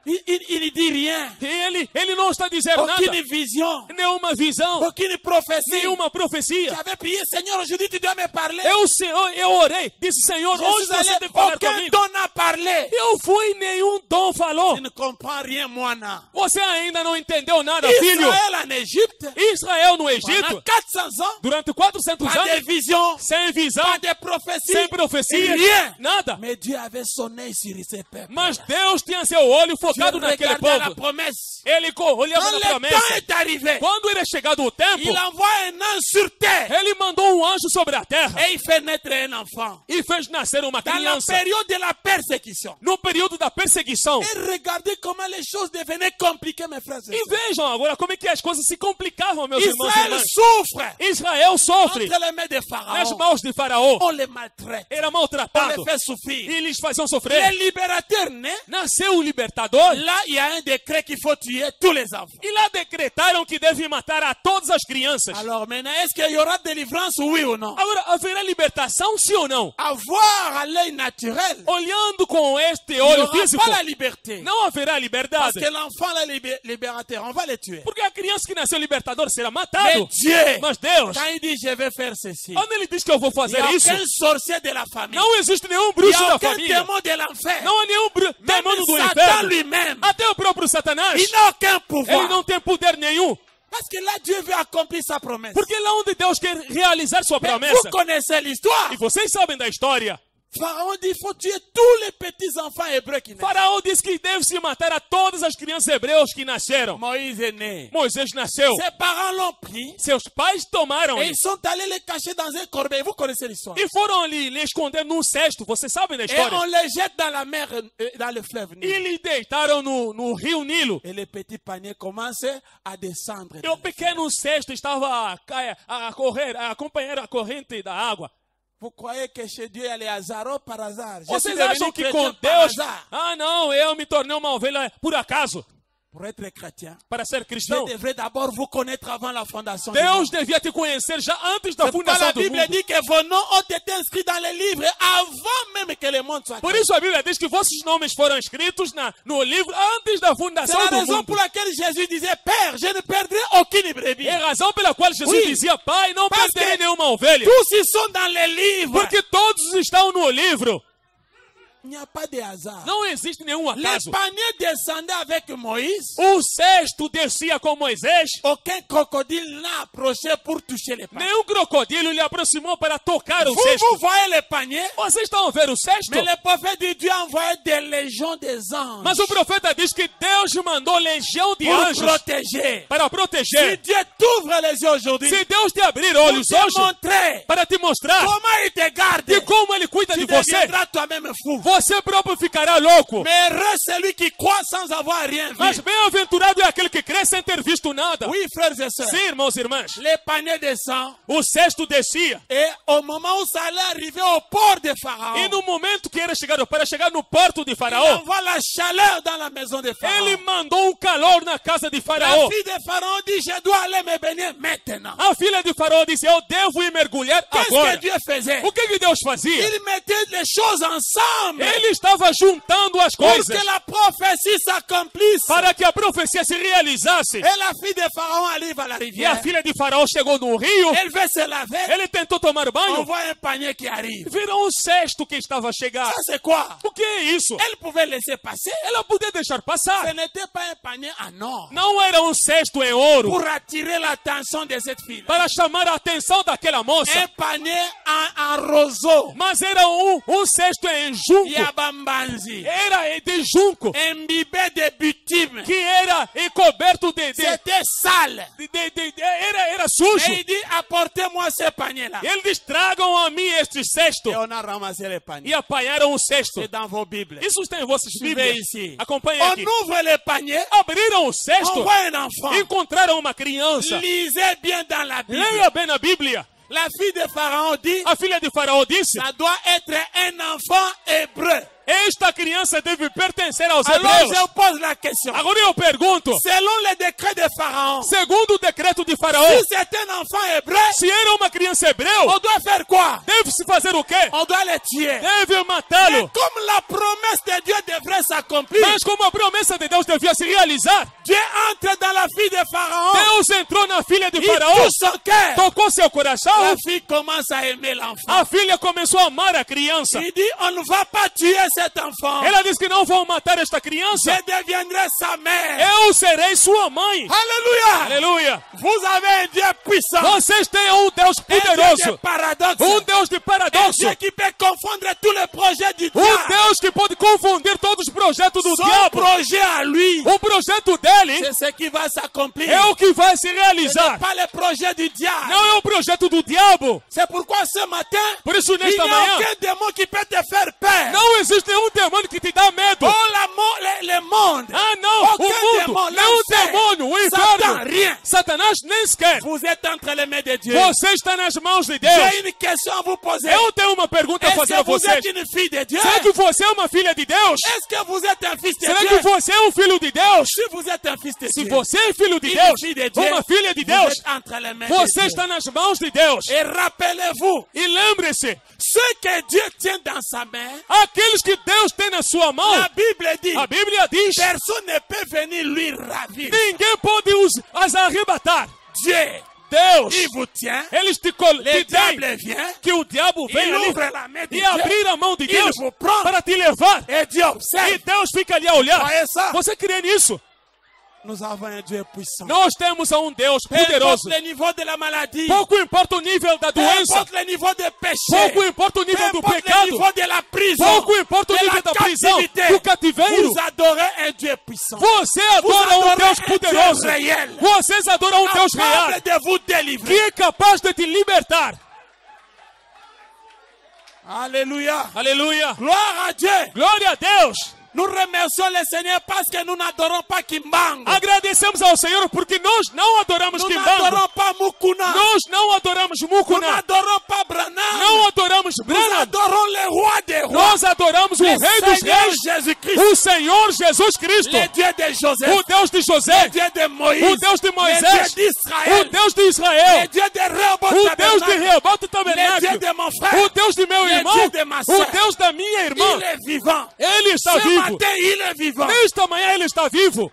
Il ne dit rien. E ele não está dizendo nada. Aucune vision, Nenhuma visão, aucune prophétie. nenhuma profecia. J'avais prié, Seigneur, aujourd'hui tu dois me parler. Eu orei, disse, Senhor, Je hoje suis você allé, tem que falar aucun comigo. don n'a parlé. Eu fui, nenhum dom falou. Tu ne comprends rien, moi, non. Você ainda não entendeu nada, filho. Israël en Égypte, Israel no pendant Egito, 400 ans, durante 400 pas de anos, vision, sem visão, pas de prophétie, sem profecia, rien. nada. Mais Dieu avait son œil sur ses peuples. Mas Deus tinha seu olho Dieu focado naquele regardait la povo. promesse. Ele olhava Quand na le temps promessa. est arrivé, Quando ele é chegado o tempo, il envoie un ange sur terre ele mandou um anjo sobre a terra et il fait naître un enfant. e fez nascer uma Dans la criança. période de la persécution. No período da perseguição. Et regardez comment les choses devenaient compliquées, mes frères et E sœurs. vejam agora como é que as coisas se complicavam, meus irmãos e Israël irmãs. souffre Israel sofre entre les mains de nas Pharaon. mãos de Faraó. On les maltraite. Era On maltratado. les fait souffrir. E eles faziam sofrer. Le libérateur naît. Nasceu o libertador. foi. Là, il y a un décret qu'il faut tuer tous les enfants. E lá decretaram que devem matar a todas as crianças. Alors maintenant, est-ce qu'il y aura délivrance, oui ou non? Agora, haverá libertação, sim ou não? À voir à l'œil naturel, Olhando com este il n'y olho aura físico, pas la liberté. não haverá Parce liberdade. que l'enfant, là, libérateur, on va les tuer. Porque a criança que nasceu libertador será Mais matado. Dieu, Mas Deus, quand il dit je vais faire ceci, quando ele diz que eu vou il n'y fazer a isso, aucun sorcier de la famille. não existe nenhum Il n'y bruxo a da aucun família. démon de l'enfer. Não há nenhum Même demônio do Satan inferno. lui-même, Até o próprio Satanás. il n'a aucun Ele pouvoir. não tem poder nenhum. Parce que là, Dieu veut accomplir sa promesse. Porque lá onde Deus quer realizar sua Mais promessa. vous connaissez l'histoire. E vocês sabem da história. Pharaon dit il faut tuer tous les petits enfants hébreux qui naissent. Faraó diz que deve-se matar a todas as crianças hebreus que nasceram. Moïse est né. Moisés nasceu. Ses parents l'ont pris Seus pais tomaram et ils sont allés les cacher dans un corbeil. Vous connaissez l'histoire. e foram ali lhe esconder num cesto. Vocês sabem da Et história. on les jette dans la mer, dans le fleuve Nil. E lhe deitaram no rio Nilo. Et les petits paniers commencent à descendre. E o pequeno cesto estava a correr, a acompanhar a corrente da água. Vous croyez que chez Dieu il y a les hasards par hasard? Je suis Vocês devenu acham que chrétien com par Deus... hasard. Ah, não, eu me tornei uma ovelha por acaso. Pour être chrétien, Para ser Dieu cristão, devrait d'abord vous connaître avant la fondation du Deus monde. devia te conhecer já antes da C'est pourquoi fundação la do Bible mundo. dit que vos noms ont été inscrits dans les livres avant même que le monde soit Por créé. isso a Bíblia diz que vossos nomes foram escritos no livro antes da C'est fundação la do raison mundo. pour laquelle Jésus disait, Père, je ne perdrai aucune brebis. É a razão pela qual Jesus Oui. dizia, Pai, não Parce perderei que nenhuma ovelha. Tous ils sont dans les livres. Porque todos estão no livro. Il n'y a pas de hasard. Não existe nenhum Les acaso. paniers descendaient avec Moïse. O cesto descia com Moisés. Aucun crocodile n'a approché pour toucher les paniers. Nenhum crocodilo lhe aproximou para tocar o Vous cesto. voyez les paniers, Vocês estão a ver o cesto? mais le prophète de Dieu envoyait des légions des anges Mas o profeta diz que Deus mandou legião de pour anjos protéger. para Si proteger. Dieu t'ouvre les yeux aujourd'hui, Se Deus te abrir pour olhos te hoje montrer para te mostrar comment il te garde, de como Ele cuida tu de você, deviendras toi-même fou. você próprio ficará louco. Mais heureux celui qui croit sans avoir rien Mas vu. bem-aventurado é aquele que crê sem ter visto nada. Oui, frères et sœurs, Sim, irmãos e irmãs. les paniers descendent O cesto descia. et au moment où ça allait arriver au port de E Pharaon, no momento que era chegado para chegar no porto de il Faraó, envoie la chaleur dans la maison de Pharaon. ele mandou um calor na casa de La Faraó. fille de Pharaon dit, je dois aller me baigner maintenant. A filha de Faraó disse, eu devo ir mergulhar Qu'est-ce que agora. Dieu faisait? O que Deus fazia? Il mettait les choses ensemble Ele estava juntando as pour coisas que la prophétie s'accomplisse. para que a profecia se realizasse. Et la fille de Pharaon arrive à la E a rivière. filha de Faraó chegou no rio, Elle veut se laver. ele tentou tomar On banho, voit un panier qui arrive. virou um cesto que estava a chegar. Ça, c'est quoi? O que é isso? Elle pouvait laisser passer. Ela podia deixar Ce passar. n'était pas un panier en or Não era um cesto em ouro pour attirer l'attention de cette fille. para chamar a atenção daquela moça, Un panier en roseau. mas era um cesto em junco. Yabambanzi. Era de junco, Imbibé de bitume. que era coberto C'était sale. era Et sujo. il dit, apportez-moi ce panier-là. Ele diz, tragam a mim este cesto. Et on a ramassé les paniers. E apanharam o cesto. C'est dans vos Bibles. Isso está em vossas Suivez Bíblias. ici. Acompanhe On aqui. ouvre les paniers. Abriram o On cesto, voit un enfant. encontraram uma criança. Lisez bien dans la Bible. Leia bem na Bíblia. La fille de Pharaon dit, A filha de Faraó disse, ça doit être un enfant hébreu. esta criança deve pertencer aos Alors hebreus. je pose la question. Agora eu pergunto, Selon le décret de Pharaon, segundo o decreto de Faraó, si c'est un enfant hébreu, se era uma criança hebreu, on doit faire quoi? deve-se fazer o quê? On doit les tuer. Deve Mais matá-lo. comme la promesse de Dieu devrait s'accomplir, Mas como a promessa de Deus devia se realizar, Dieu entre dans la fille de Pharaon. Deus entrou na filha de Il Faraó, touche son cœur. tocou seu coração, La fille commence à aimer l'enfant. a filha começou a amar a criança. Il dit, on ne va pas tuer cet enfant. Ela disse que não vão matar esta criança. Je deviendrai sa mère. Eu serei sua mãe. Alléluia. Aleluia. Vous avez un Dieu puissant. Vocês têm um Deus Un Dieu de poderoso. paradoxe. Um Deus de Un paradoxo. Dieu qui peut confondre tous les projets du Um diable. Deus que pode confundir todos os projetos do Son diabo. projet à lui, O projeto dele c'est ce qui va s'accomplir. é o que vai se Ce n'est realizar. pas le projet du diable. Não é o projeto do diabo. C'est pourquoi ce matin, Por isso, il n'y nesta a manhã, aucun démon qui peut te faire peur. não existe nenhum demônio que te dá medo. Le monde. Ah, não, Aucun o mundo, démon, nenhum l'enfer, demônio, o Satan, inferno, rien. Satanás nem sequer. Vous êtes entre les mains de Dieu. Você está nas mãos de Deus. J'ai une question à vous poser. Eu tenho uma pergunta a Est-ce fazer que a vous vocês. êtes une fille de Dieu? Será que você é uma filha de Deus? Est-ce que vous êtes un fils de Será Dieu? que você é um filho de Deus? Si vous êtes un fils de Se Dieu, você é filho de une Deus, fille de Dieu, uma filha de vous Deus, êtes entre les mains de você Dieu. está nas mãos de Deus. Et rappelez-vous, E lembre-se, ce que Dieu tient dans sa main, aqueles que Deus tem na sua mão, la Bible dit, a Bíblia diz, personne ne peut venir lui ravir. ninguém pode as arrebatar. Dieu, Deus, il vous tient, eles te le têm diable vient, que o diabo vem il ali ouvre la main de e Dieu, abrir a mão de il Deus vous prend, para te levar. et Dieu E observe. Deus fica ali a olhar. Voyez ça? Você crê nisso? Nous avons un Dieu puissant. Nós temos um Deus Peu importe poderoso. le niveau de la maladie, Pouco importa o nível da peu doença. importe le niveau de péché, Pouco importa o peu nível do importe le pecado. niveau de la prison, Pouco importa o de nível la da prisão, captivité. do cativeiro. Vous adorez un Dieu puissant. Você Vous adora um adorez Deus un poderoso. Dieu réel, Vocês adoram um Deus real capable de vous que délivrer. é capaz de te libertar. Alléluia. Aleluia. Gloire à Dieu. Glória a Deus. Nous remercions le Seigneur parce que nous n'adorons pas Kimbango. Agradecemos ao Senhor porque nós não adoramos Nous Kimbango. n'adorons pas Mukuna. Nós não adoramos Nous Mukuna. n'adorons pas Branham. Não adoramos Nous Branham. adorons le roi des rois. Nós adoramos o Le Rei dos Seigneur Reis, Jésus-Christ. o Senhor Jesus Cristo, Le Dieu de Joseph. o Deus de Le José, Dieu de Moïse. o Deus de Le Moisés, Dieu o d'Israël. Deus de Le Israel, Dieu de Rehoboth o Deus de Tabernacle. Rehoboth Le Dieu Tabernáculo, de mon frère. o Deus de meu Le irmão, Dieu de ma o sœur. Deus da minha irmã. Il est vivant. Ele está Ce vivo. matin, il est vivant. Nesta manhã ele está vivo.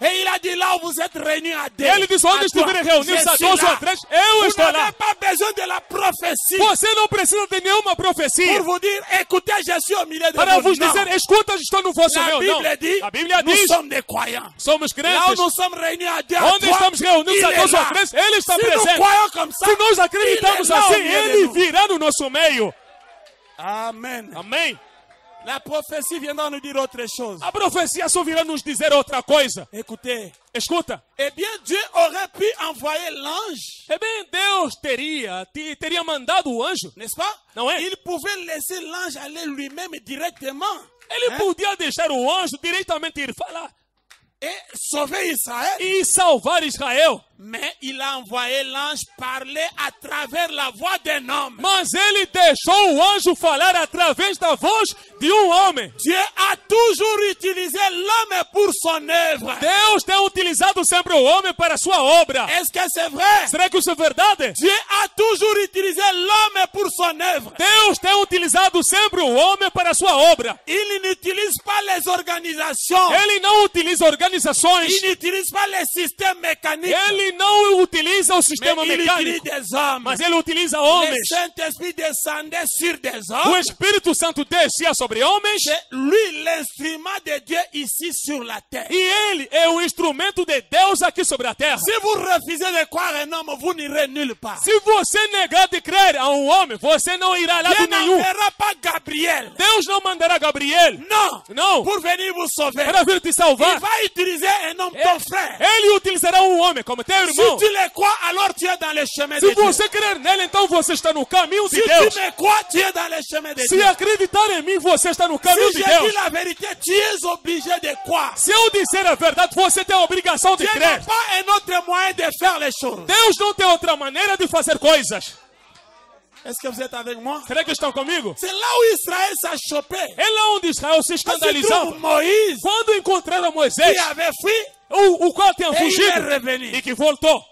Et il a dit là où vous êtes réunis à deux. Ele disse, onde à toi, estiverem reunidos je a suis dois ou là. a três, eu Vous estou lá. n'avez pas besoin de la prophétie Você não precisa de nenhuma profecia pour vous dire, écoutez, je suis au milieu de para vous. vos Non. dizer, escuta, estou no vosso La meio. Não. Bible dit, A Bíblia nous diz, sommes des croyants. somos Là où crentes. nous sommes réunis à deux, à Onde trois, estamos reunidos il a est dois ou là. a três, ele está Si nous presente. croyons comme ça, Se nós il est acreditamos là au assim, milieu de ele nous. virá no nosso meio. Amen. Amém? La prophétie viendra nous dire autre chose. A profecia só virá nos dizer outra coisa. Écoutez, Escuta. eh bien, Dieu aurait pu envoyer l'ange, É bem, Deus teria mandado o anjo. n'est-ce pas? Não é? Il pouvait laisser l'ange aller lui-même directement. Ele Hein? podia deixar o anjo diretamente ir falar Et sauver Israël. e salvar Israel. Mais il a envoyé l'ange parler à travers la voix d'un homme. Mas ele deixou o anjo falar através da voz de um homem. Dieu a toujours utilisé l'homme pour son œuvre. Deus tem utilizado sempre o homem para a sua obra. Est-ce que c'est vrai? Será que isso é verdade? Dieu a toujours utilisé l'homme pour son œuvre. Deus tem utilizado sempre o homem para a sua obra. Il n'utilise pas les organisations. Ele não utiliza organizações. Il n'utilise pas les systèmes mécaniques. Ele não utiliza o Mais sistema il utilise mecânico. des hommes. Mas ele utiliza Le homens. Saint-Esprit descendait sur des O hommes. Espírito Santo descia sobre homens. C'est lui l'instrument de Dieu ici sur la terre. E ele é o instrumento de Deus aqui sobre a terra. Si vous refusez de croire un homme, vous n'irez nulle part. Se você negar de crer a um homem, você não irá a lado Dieu nenhum. n'enverra pas Gabriel. Deus não mandará Gabriel. Non. Não. Pour venir vous sauver. Para vir te Il salvar. va utiliser un homme, ton frère. Ele utilizará um homem como teu Si irmão. tu le crois, alors tu es dans le chemin de Se Dieu. você crer nele, então você está no caminho Si de Deus. tu me crois, tu es dans le chemin de Se Dieu. acreditar em mim, você está no caminho Si de je Deus. dis la vérité, tu es obligé de croire. Se eu disser a verdade, você tem a obrigação de Dieu n'a crer. pas un autre moyen de faire les choses. Deus não tem outra maneira de fazer coisas. Est-ce que vous êtes avec moi? Será que estão comigo? C'est là où Israël s'est chopé. É lá onde Israel se Quand se escandalizava. trouve Moïse, Quando encontraram qui Moisés, avait fui, o qual tinha et il est fugido revenu. e que voltou.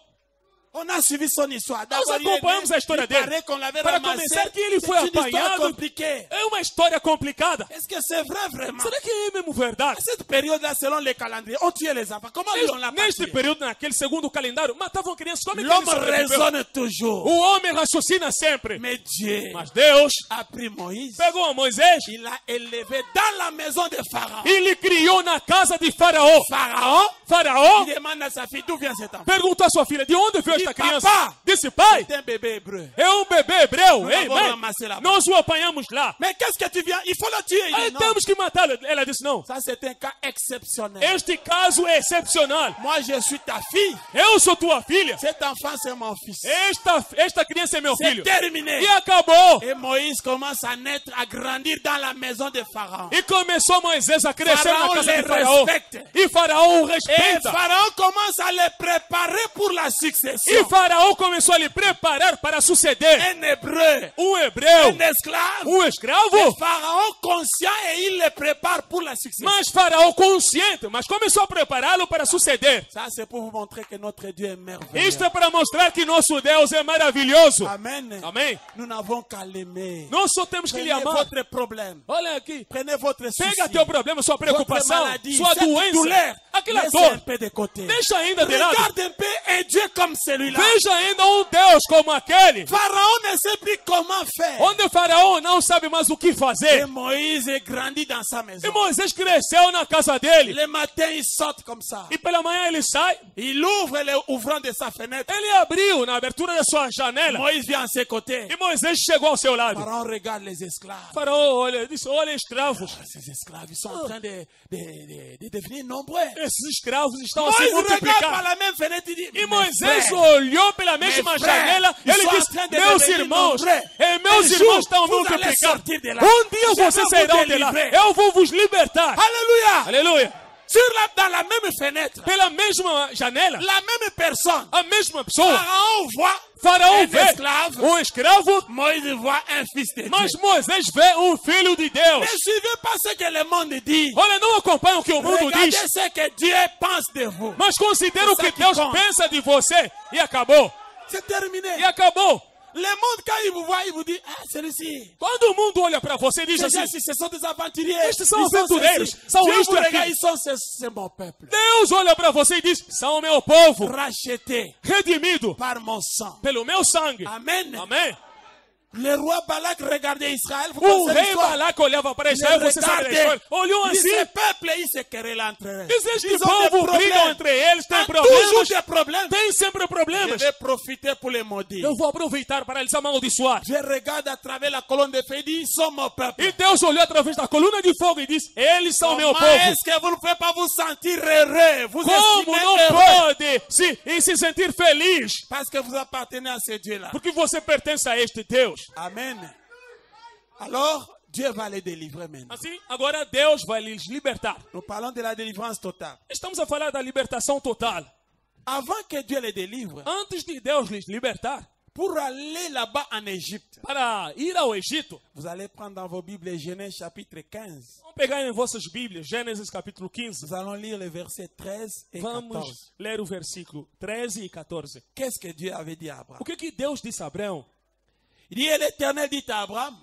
On a suivi son histoire. Nós D'abord, il est acompanhamos né, a história il dele. paraît qu'on l'avait Para ramassé. começar que ele C'est foi une histoire apanhado. compliquée. É uma história complicada. Est-ce que c'est vrai vraiment? Será que é mesmo verdade? À cette période-là, selon les calendriers, on tuait les enfants. Comment lui on l'a pas Neste tué? período, naquele segundo calendário, matavam crianças. Como é que ele L'homme sobreviveu? raisonne toujours. O homem raciocina sempre. Mais Dieu Mas Deus a pris Moïse. pegou a Moisés Il l'a élevé dans la maison de Pharaon. e lhe criou na casa de Faraó. Pharaon, Faraó il demande à sa fille, d'où vient cet enfant? perguntou à sua filha, de onde veio Il esta criança. papa, Disse, pai, c'est un bébé hébreu. é um bebê hebreu. Nous Ei, l'avons mãe, ramassé là-bas. nós o apanhamos lá. Mais qu'est-ce que tu viens? Il faut le tuer. Il Aí dit non. temos que matá-lo. Ela disse, não. Ça, c'est un cas exceptionnel. Este caso é excepcional. Moi, je suis ta fille. Eu sou tua filha. Cet enfant, c'est mon fils. Esta criança é meu C'est filho. terminé. E acabou. Et Moïse commence à naître, à grandir dans la maison de Pharaon. E começou Moisés a crescer Pharaon na casa les de Faraó. respecte. E Faraó o Et respeita. Pharaon commence à les préparer pour la E succession. Faraó começou a lhe preparar para suceder. Un hébreu, Hebreu, un esclave. escravo. Et Pharaon conscient et il les prépare pour la succession. Mas Faraó consciente, mas começou a prepará-lo para suceder. Ça, c'est pour vous montrer que notre Dieu est merveilleux. Isto é para mostrar que nosso Deus é maravilhoso. Amen. Amém? Nous n'avons qu'à l'aimer. Nós só temos que lhe Prenez amar. votre problème. Olha aqui. Prenez votre souci. Pega teu problema, sua Votre preocupação, maladie, sua cette doença, douleur. aquela Laissez dor. un peu de côté. Deixa ainda de lado. Regarde un peu un Dieu comme celui-là. Veja ainda um Deus como aquele. Pharaon ne sait plus comment faire. Onde Faraó não sabe mais o que Et fazer. Moïse grandit dans sa maison. E Moisés cresceu na casa dele. Le matin, il saute comme ça. E pela manhã ele sai. Il ouvre les ouvrants de sa fenêtre. Ele abriu na abertura da sua janela. Moïse vient à ses côtés. E Moisés chegou ao seu lado. Pharaon regarde les esclaves. Faraó olha, disse, olha escravos. Ces esclaves, ils sont en train de devenir nombreux. Esses escravos estão a se Moïse regarde par multiplicar. la même fenêtre et dit, E mes Moisés frères, olhou pela mesma Mes frères, janela. ils Ele sont en disse, train de meus devenir irmãos, nombreux. meus Un irmãos jour, estão a vous allez multiplicar. sortir de là. Dia Je vocês vais sairão vous de lá. délivrer. Eu vou vos libertar. Alléluia. Aleluia. Dans la même fenêtre, Pela mesma janela, la même personne, a mesma pessoa. Pharaon voit Faraó un vê esclave, escravo, Moïse voit un fils de Dieu. mas Moisés vê filho de Deus. Ne suivez pas ce que le monde dit. Olha, não acompanha o que o mundo Regardez diz, ce que Dieu pense de vous. mas considera o C'est que ça qui Deus compte. pensa de você. E acabou. C'est terminé. E acabou. Le monde, quand il vous voit, il vous dit, ah, celui-ci. Quando o mundo olha para você e diz Ces assim, gens-ci, ce sont des aventuriers. Estes são Ils sont aventureiros, ceci. são Dieu isto vous aqui. regarde, ils sont, c'est mon peuple. Deus olha para você e diz, são meu povo, Racheté redimido par mon sang. pelo meu sangue. Amen. Amém. Le roi Balak regardait Israël. Vous O connaissez rei l'histoire. Balac olhava para Il Israel, você sabe da regardait. história. Olhou Il dit, assim, ces peuples, ils se querellent entre eux. diz, este Ils ont des povo brigam problèmes. entre eles, tem Toujours problemas, des problèmes. tem sempre Je problemas. vais profiter pour les maudire. Eu vou aproveitar para eles amaldiçoar. Je regarde à travers la colonne de feu, il dit, ils sont mon peuple. E Deus olhou através da coluna de fogo e disse, eles são meu Comment povo. est-ce que vous ne pouvez pas vous sentir heureux? Vous Como estimez não heureux pode se sentir feliz? parce que vous appartenez à ce Dieu-là. Porque você pertence a este Deus. Amen. Alors, Dieu va les délivrer maintenant. Assim, agora Deus vai lhes libertar. Nous parlons de la délivrance totale. Estamos a falar da libertação total. Avant que Dieu les délivre, Antes de Deus lhes libertar, pour aller là-bas en Égypte, para ir ao Egito, vous allez prendre dans vos Bibles Genèse chapitre 15. vamos pegar em vossas Bíblias, Gênesis capítulo 15. Nous allons lire les versets 13 et 14. Vamos ler o versículo 13 e 14. Qu'est-ce que Dieu avait dit à Abraham? O que Deus disse a Abraão? Il dit, et l'Éternel dit à Abraham,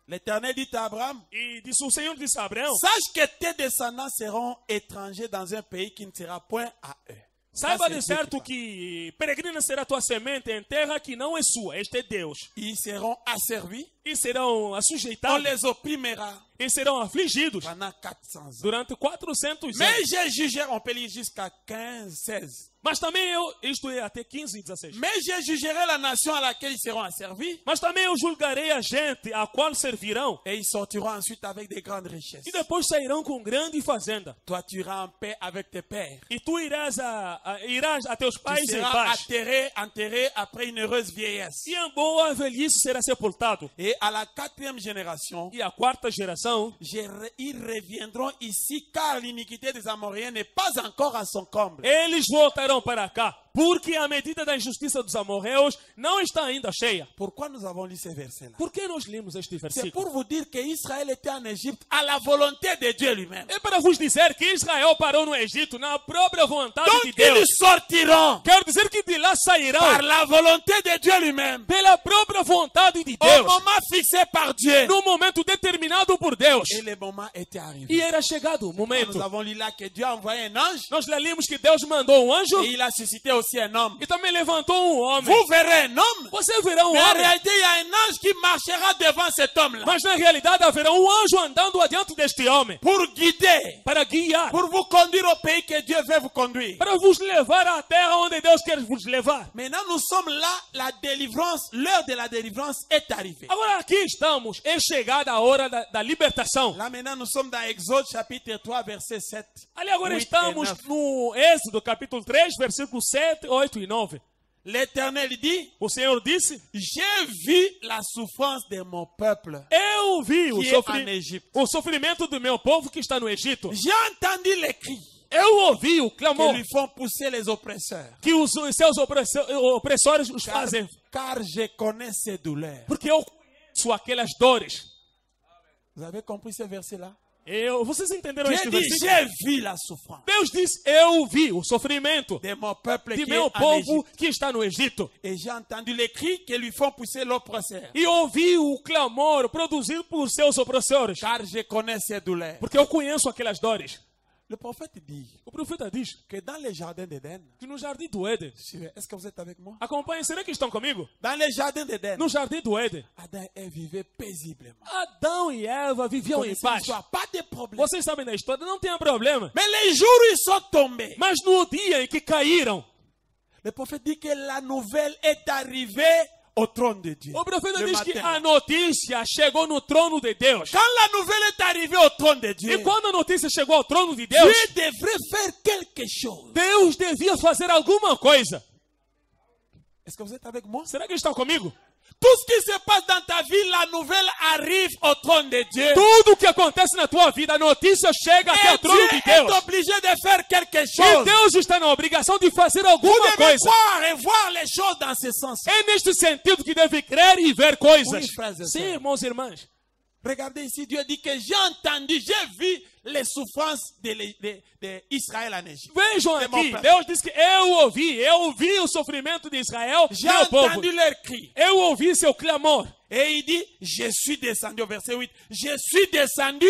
l'Éternel dit à Abraham, E disse o Senhor disse a Abraão, sache que tes descendants seront étrangers dans un pays qui ne sera point à eux. Ça, saiba c'est de Dieu certo qui que peregrina será tua semente em terra que não é sua. Este é Deus. parle. Ils seront asservis, E serão on assujeitados les opprimera e serão afligidos pendant 400 ans. durante 400 anos. Mais j'ai jugé, on peut lire jusqu'à 15, 16. Mas também isto é até 15 e 16. Mais je jugerai la nation à laquelle ils seront asservis, Mas também eu julgarei a gente a qual servirão. et ils sortiront ensuite avec des grandes richesses. E depois sairão com grande fazenda. Toi, tu iras en paix avec tes pères. E tu irás a teus Tu pais em seras paz. enterré après une heureuse vieillesse. E em boa velhice será sepultado. Et à la 4e génération, E a quarta geração, ils reviendront ici, car l'iniquité des Amoréens n'est pas encore à son comble. eles voltarão para cá. Porque a medida da injustiça dos amorreus não está ainda cheia. Pourquoi nous avons lu ces versets-là? Por que nós lemos este C'est versículo? pour vous dire qu'Israël était en Égypte à la volonté de Dieu lui-même. É para vos dizer que Israel parou no Egito na própria vontade Donc de Deus. ils sortiront Quero dizer que de lá sairão par la volonté de Dieu lui-même. pela própria vontade de Au Deus. moment fixé par Dieu. No momento determinado por Deus. Et le moment était arrivé. E era chegado o Nous momento. avons lu là que Dieu a envoyé un ange Nós lemos que Deus mandou um anjo et il a suscité aussi aussi un homme. E também levantou um homem. Vous verrez un homme. Você verá um Mais en homem. réalité, il y a un ange qui marchera devant cet homme-là. Mas na realidade haverá um anjo andando adiante deste homem. Pour guider. Para guiar. Pour vous conduire au pays que Dieu veut vous conduire. Para vos levar à terra onde Deus quer vos levar. Maintenant, nous sommes là. La délivrance, l'heure de la délivrance est arrivée. Agora aqui estamos. É chegada a hora da libertação. Là maintenant, nous sommes dans Exode chapitre 3, verset 7. Ali agora 8 estamos et 9. no Êxodo capítulo 3, versículos 7, 8 e 9. L'Éternel dit, O Senhor disse: j'ai vu la souffrance de mon peuple Eu vi qui est en Égypte. o sofrimento do meu povo que está no Egito. J'ai entendu les cris Eu ouvi o que clamor lui font pousser les oppresseurs. que os seus opressores os fazem. Car je connais ces douleurs. Porque eu conheço aquelas dores. Vous avez compris ce verset-là? Vocês entenderam Dieu este dit, versículo? j'ai vu la souffrance Deus diz: Eu vi o sofrimento de mon peuple de qui est meu en povo Égypte. que está no Egito. Et j'ai entendu les cris que lui font pousser l'oppresseur. E ouvi o clamor produzido por seus opressores. Car je connais ces douleurs. Porque eu conheço aquelas dores. Le prophète dit O profeta diz que dans les jardins d'Éden, que no jardim do Éden, est-ce que vous êtes avec moi? acompanhem, será que estão comigo? Dans les jardins d'Éden, No jardim do Éden, Adam et Ève vivaient paisiblement. Adão e Eva viviam em Connaissez paz. l'histoire, pas de problème. Vocês sabem da história, não tem problema. Mais les jours où ils sont tombés, Mas no dia em que caíram, le prophète dit que la nouvelle est arrivée au trône de Dieu. o profeta Le diz que matin. a notícia chegou no trono de Deus. Quand la nouvelle est arrivée au trône de Dieu, E quando a notícia chegou ao trono de Deus, Dieu devrait faire quelque chose. Deus devia fazer alguma coisa. Est-ce que vous êtes avec moi? Será que estão comigo? Tout ce qui se passe dans ta vie, la nouvelle arrive au trône de Dieu. Tudo o que acontece na tua vida, a notícia chega até Et o trono de Dieu est Deus. obligé de faire quelque E chose. Deus está na obrigação de fazer Vous alguma devez coisa. croire et voir les choses dans ce sens. É neste sentido que deve crer e ver coisas. Oui, frères et Sim, sœurs. irmãos e irmãs. Regardez ici, Dieu dit que j'ai entendu, j'ai vu les souffrances d'Israël en Égypte. Vejam De mon aqui, peuple. Deus diz que eu ouvi o sofrimento de Israel, J'ai meu povo. entendu leurs cris. Eu ouvi seu clamor. Et il dit, je suis descendu, au verset 8, je suis descendu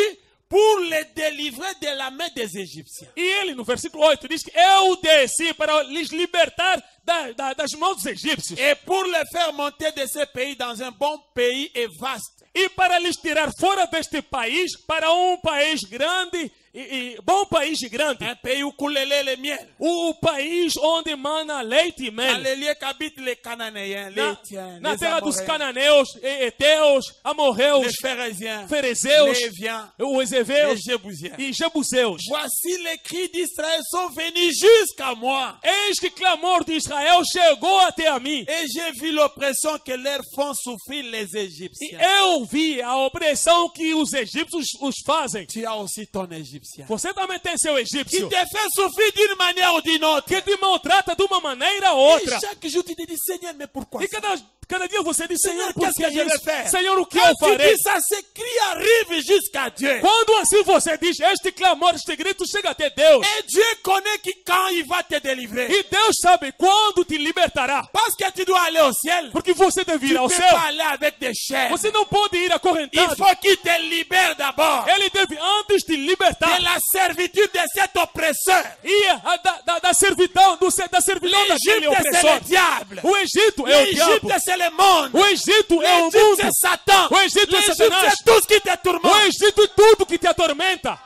pour les délivrer de la main des Égyptiens. E ele, no versículo 8, diz que eu desci para lhes libertar das mãos dos egípcios. Et pour les faire monter de ce pays dans un bon pays et vaste. E para lhes tirar fora deste país para um país grande e bom país e grande. Un pays où coule le lait et le miel. O país onde mana leite e Dans mel. les lieux qu'habitent les Cananéens, les Hétiens, Na les terra dos Amoréens, cananeus, Eteus, Amorreus, les Phérésiens, Ferezeus, les Éviens, os les Eveus Jébusiens. e Jebuseus. Voici les cris d'Israël sont venus jusqu'à moi. Eis que clamor de Israel chegou até a mim. Et j'ai vu l'oppression que leur font souffrir les E Égyptiens. eu vi a opressão que os egípcios os fazem. Tu as aussi ton Égyptien. Você também tem seu Qui egípcio te fait souffrir d'une manière ou d'une autre. que te maltrata de uma maneira ou Et outra. chaque jour tu te dis, Seigneur, mais pourquoi E ça? cada dia você diz, Senhor, por qu'est-ce que que je vais isso? faire? Senhor, o que Quand eu tu farei? dis ça, ces cris arrivent jusqu'à Dieu. Quando assim você diz, este clamor, este grito chega até Deus. Et Dieu connaît quand il va te délivrer. E Deus sabe quando te libertará. Parce que tu dois aller au ciel. Porque você deve Tu ir ao ne peux céu. pas aller avec des chaînes. Você não pode ir Il acorrentado. faut qu'il te libère d'abord Ele deve antes te libertar. de la servitude de cet oppresseur. E da servidão, da servidão daquele L'Égypte, c'est opressor. le diable. O Egito é o diabo. L'Égypte, c'est le monde. O Egito é o L'Égypte, mundo. c'est Satan. O Egito é L'Égypte, Satanás. c'est tout ce qui te O tourmente. Egito é tudo que te atormenta.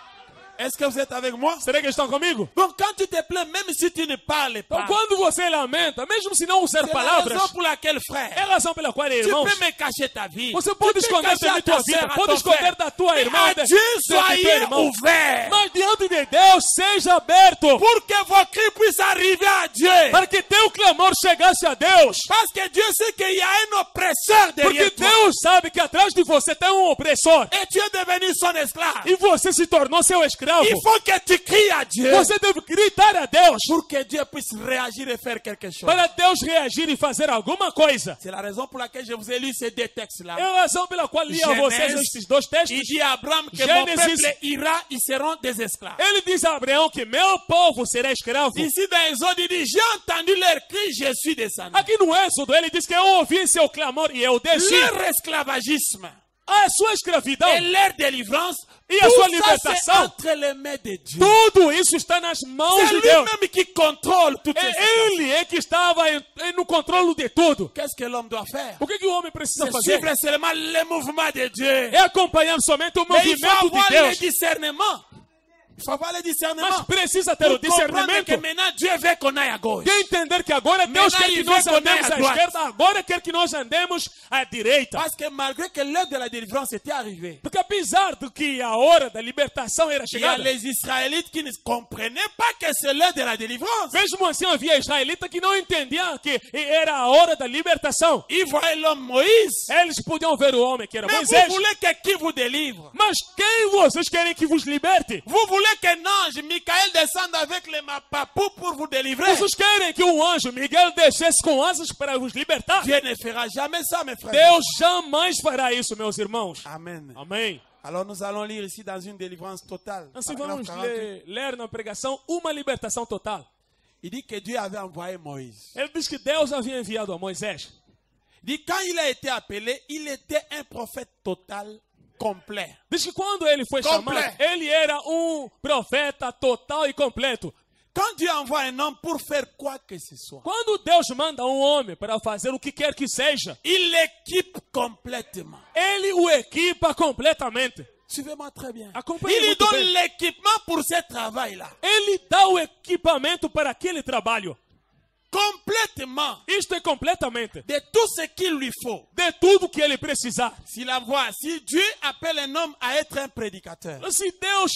Est-ce que vous êtes avec moi? Será que estão comigo? Donc quand tu te plains, même si tu ne parles Então, pas, quando você lamenta, mesmo se não usar c'est la palavras, raison pour laquelle, é frère, a razão pela qual, tu irmãos, peux me cacher ta vie. você Tu pode peux esconder cacher também à tua ta vida, sœur, à pode ton esconder frère. da tua Mais irmã, à Dieu, do teu soyez irmão. ouverts Mas diante de Deus, seja aberto, pour que vos cris puissent arriver à Dieu. para que teu clamor chegasse a Deus. Parce que Dieu sait qu'il y a un oppresseur Porque derrière toi. Deus sabe que atrás de você tem um opressor. Et tu es devenu son esclave. E você se tornou seu escravo. Il faut que tu cries à Dieu Você deve gritar a Deus pour que Dieu puisse réagir et faire quelque chose. para Deus reagir e fazer alguma coisa. C'est la raison pour laquelle je vous ai lu ces deux textes-là. É a razão pela qual li a vocês Genèse, estes dois textos. Il dit à Abraham que mon Gênesis. peuple ira, ils seront des esclaves. Ele diz a Abraão que meu povo será escravo. Ici dans Exode, il dit, j'ai entendu leur cri, je suis descendu. Aqui no Êxodo, ele diz que eu ouvi seu clamor e eu desci. Leur esclavagisme A sua escravidão et leur délivrance E a sua Tout ça, c'est libertação, entre les mains de Dieu. tudo isso está nas mãos C'est de Deus. lui-même qui contrôle toutes ces choses. Ele é que estava no controle de tudo. Qu'est-ce que l'homme doit faire? O que o homem precisa C'est fazer? suivre seulement les mouvements de Dieu. É acompanhar somente o Mais il faut movimento avoir de le Deus. discernement. Il faut avoir le discernement. Mas precisa ter o Pour comprendre discernimento que maintenant Dieu veut qu'on aille à gauche. de entender que agora Deus Maintenant, quer que il nós veut qu'on andemos aille à à droite. esquerda, agora quer que nós andemos à direita. Parce que malgré que l'heure de la délivrance était arrivée, Porque apesar do que a hora da libertação era il y a chegada, les Israélites qui ne comprenaient pas que c'est l'heure de la délivrance. mesmo assim havia israelita que não entendia que era a hora da libertação. Ils voyaient l'homme Moïse. Eles podiam ver o homem que era Mais Moisés. vous voulez que qui vous délivre? Mas quem vocês querem que vos liberte? Vous voulez qu'un ange, Michael, descende avec les mapapous pour vous délivrer? Vocês querem que um anjo, Miguel, descesse com asas para vos libertar? Dieu ne fera jamais ça, mes frères. Deus jamais fará isso, meus irmãos. Amen. Amém. Alors nous allons lire ici dans une délivrance totale. Assim Paragraphe vamos 48. ler na pregação uma libertação total. Il dit que Dieu avait envoyé Moïse. Ele diz que Deus havia enviado a Moisés. Il dit quand il a été appelé, il était un prophète total, complet. Diz que quando ele foi Complet. chamado, ele era profeta total e completo. Quand Dieu envoie un homme pour faire quoi que ce soit, Quando Deus manda homem para fazer o que quer que seja, il l'équipe complètement. ele o equipa completamente. Suivez-moi très bien. Acompanhe Il lui muito donne bem. l'équipement pour ce travail-là. Ele dá o equipamento para aquele trabalho. Complètement. Isto é completamente. De tout ce qu'il lui faut. De tudo que ele precisar. Si Dieu appelle un homme à être un prédicateur, Se Deus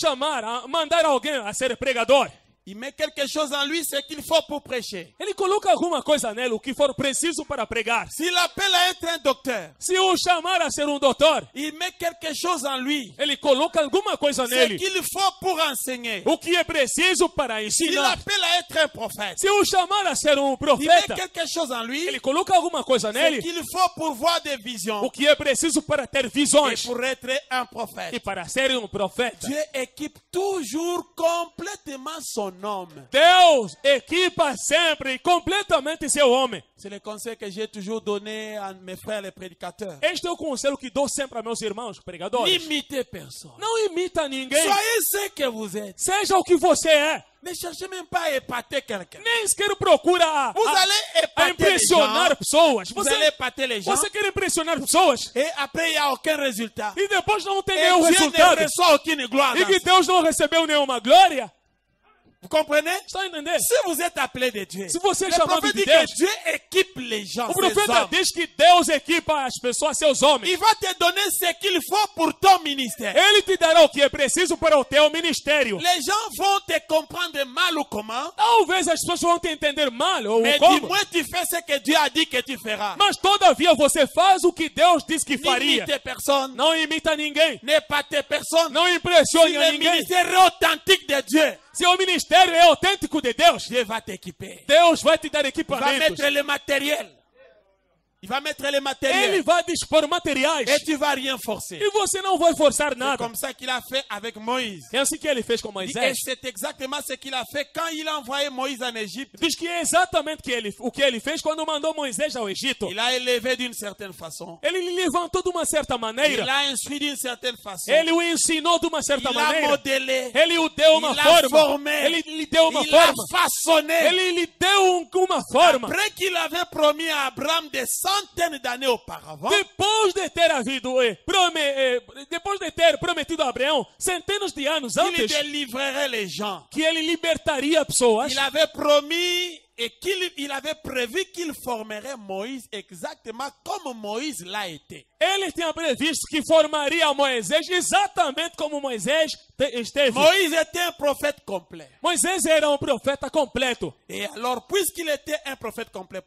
mandar alguém a ser pregador, il met quelque chose en lui, ce qu'il faut pour prêcher. ele coloca alguma coisa nele, o que for preciso para pregar. S'il appelle à être un docteur, Se o chamar a ser doutor, il met quelque chose en lui, ele coloca alguma coisa ce nele, qu'il faut pour enseigner. o que é preciso para S'il ensinar. appelle à être un prophète, Se o chamar a ser il met profeta, quelque chose en lui, ele coloca alguma coisa ce nele, qu'il faut pour voir des visions o que é preciso para ter et visões pour être un e prophète. para ser profeta. Dieu équipe toujours complètement son homme. Deus equipa sempre e completamente seu homem. C'est le conseil que j'ai toujours donné à mes frères les prédicateurs. Este é o conselho que dou sempre a meus irmãos pregadores. N'imitez personne. Não imita ninguém. Soyez ce que vous êtes. Seja o que você é. Ne cherchez même pas à épater quelqu'un. Nem sequer procura Vous allez épater impressionar les gens. pessoas. Vous allez épater les gens. Você quer impressionar pessoas Et après, il n'y a aucun résultat. e depois não tem Et nenhum Dieu ne resultado. reçoit aucune gloire. E dans que ça. Deus não recebeu nenhuma glória. Vous comprenez? Está entendendo? Si vous êtes appelé de Dieu, Se você é le chamado prophète de dit Deus, que Dieu équipe les gens, o ses profeta hommes. diz que Deus equipa as pessoas, seus homens. Il va te donner ce qu'il faut pour ton ministère. Ele te dará o que é preciso para o teu ministério. Les gens vont te comprendre mal ou comment, Talvez as pessoas vão te entender mal ou mais du como. moins tu fais ce que Dieu a dit que tu feras. Mas todavia você faz o que Deus diz que faria. N'imite personne, Não imita ninguém. n'épate personne. Não Si impressione a le ninguém. ministère est authentique de Dieu, Se o ministério é autêntico de Deus, Dieu va t'équiper. Deus vai te dar Il va equipamentos. mettre le matériel. Il va mettre le Ele matériel. vai dispor materiais. Et tu vas rien forcer. E você não vai forçar C'est nada. comme ça qu'il a fait avec Moïse. É assim que ele fez com Et Moisés. c'est exactement ce qu'il a fait quand il a envoyé Moïse en Égypte. Diz que é exatamente o que ele fez quando mandou Moisés ao Egito. Il a élevé d'une certaine façon. Ele lhe levantou de uma certa Il maneira. l'a instruit d'une certaine façon. Ele o ensinou de uma certa Il l'a maneira. modélé. Ele o deu uma Il l'a forma. formé. Ele lhe deu uma Il l'a forma. façonné. Ele lhe deu uma forma. Après qu'il avait promis à Abraham des centaines d'années auparavant, Depois de ter depois de ter prometido a Abraão centenas de anos qu'il antes délivrerait les gens. que ele libertaria pessoas, Il avait promis et il avait prévu qu'il formerait Moïse exactement comme Moïse l'a été. ele tinha previsto que formaria Moisés exatamente como Moisés esteve. Moïse était un prophète complet. Moisés era profeta completo. Et alors, puisqu'il était un prophète complet,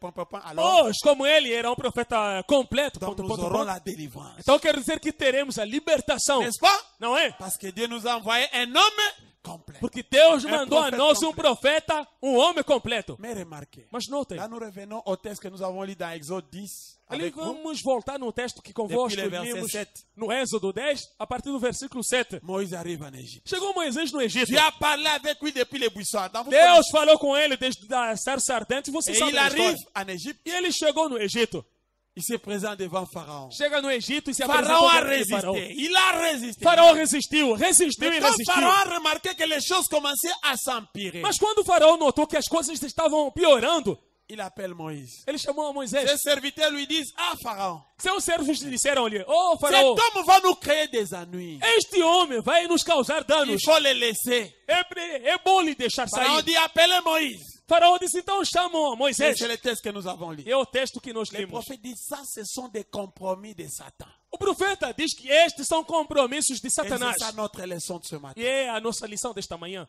alors Pois, como ele era profeta completo, donc nous aurons la délivrance. então quero dizer que teremos a libertação, N'est-ce pas? não é? Parce que Dieu nous a envoyé un homme complet. Porque Deus mandou a profeta nós completo. profeta, homem completo. Mais remarquez, Mas notem, là nous revenons au texte que nous avons lu dans Exode 10. ali Avec vous. vamos voltar no texto que convosco Depuis le verset lemos 7. no Êxodo 10, a partir do versículo 7. Moïse arrive en Égypte. Chegou Moisés no Egito. Dieu a parlé avec lui depuis les buissons. Dans vos Deus falou com ele desde a sarça ardente, Et você sabe il da arrive história. en Égypte. E ele chegou no Egito. Il se présente devant Pharaon. Chega no Egito e se Pharaon a apresenta diante de Faraó. résisté. Il a résisté. Faraó resistiu, resistiu e Quand resistiu. Pharaon a remarqué que les choses commençaient à s'empirer, Mas quando o Faraó notou que as coisas estavam piorando, il appelle Moïse. ele chamou a Moisés. Ses serviteurs lui disent, ah Pharaon, Seus servos disseram-lhe: Ô cet Faraó, homme va nous créer des ennuis. este homem vai nos causar Il danos. faut le laisser. É bom lhe deixar Pharaon sair. dit, appelez Moïse. Faraó disse: então chamam Et Moisés. c'est le texte que nous avons lu. E é o texto que nós Le lemos. prophète dit, ça ce sont des compromis de Satan. O profeta diz que estes são compromissos de Et Satanás. c'est ça notre leçon de ce matin. E é a nossa lição desta manhã.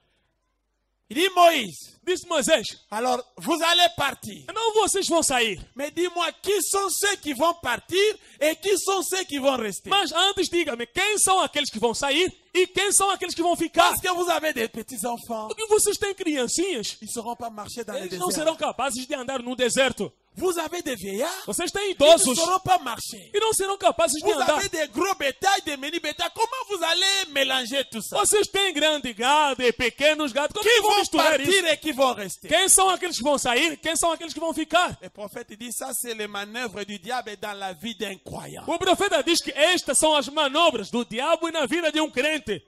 Il dit, Moïse, Disse Moisés: alors vous allez partir. não vocês vão sair. Mais dis-moi, qui sont ceux qui vont partir et qui sont ceux qui vont rester? Mas antes diga-me quem são aqueles que vão sair e quem são aqueles que vão ficar. Parce que vous avez des petits-enfants. Porque vocês têm criancinhas. Ils ne sauront pas marcher dans le Eles não désert. serão capazes de andar no deserto. Vous avez des vieillards. Vocês têm Ils ne idosos sauront pas marcher. e não serão capazes de Vous andar. avez des gros bétails, des mini bétails. Comment vous allez mélanger tout ça? Vocês têm grande gado e pequenos gados. Como Qui que vão vont misturar isso? partir et qui vont rester? Quem são aqueles que vão sair? Quem são aqueles que vão ficar? Le prophète dit ça, c'est les manœuvres du diable dans la vie d'un croyant. O profeta diz que estas são as manobras do diabo e na vida de um crente.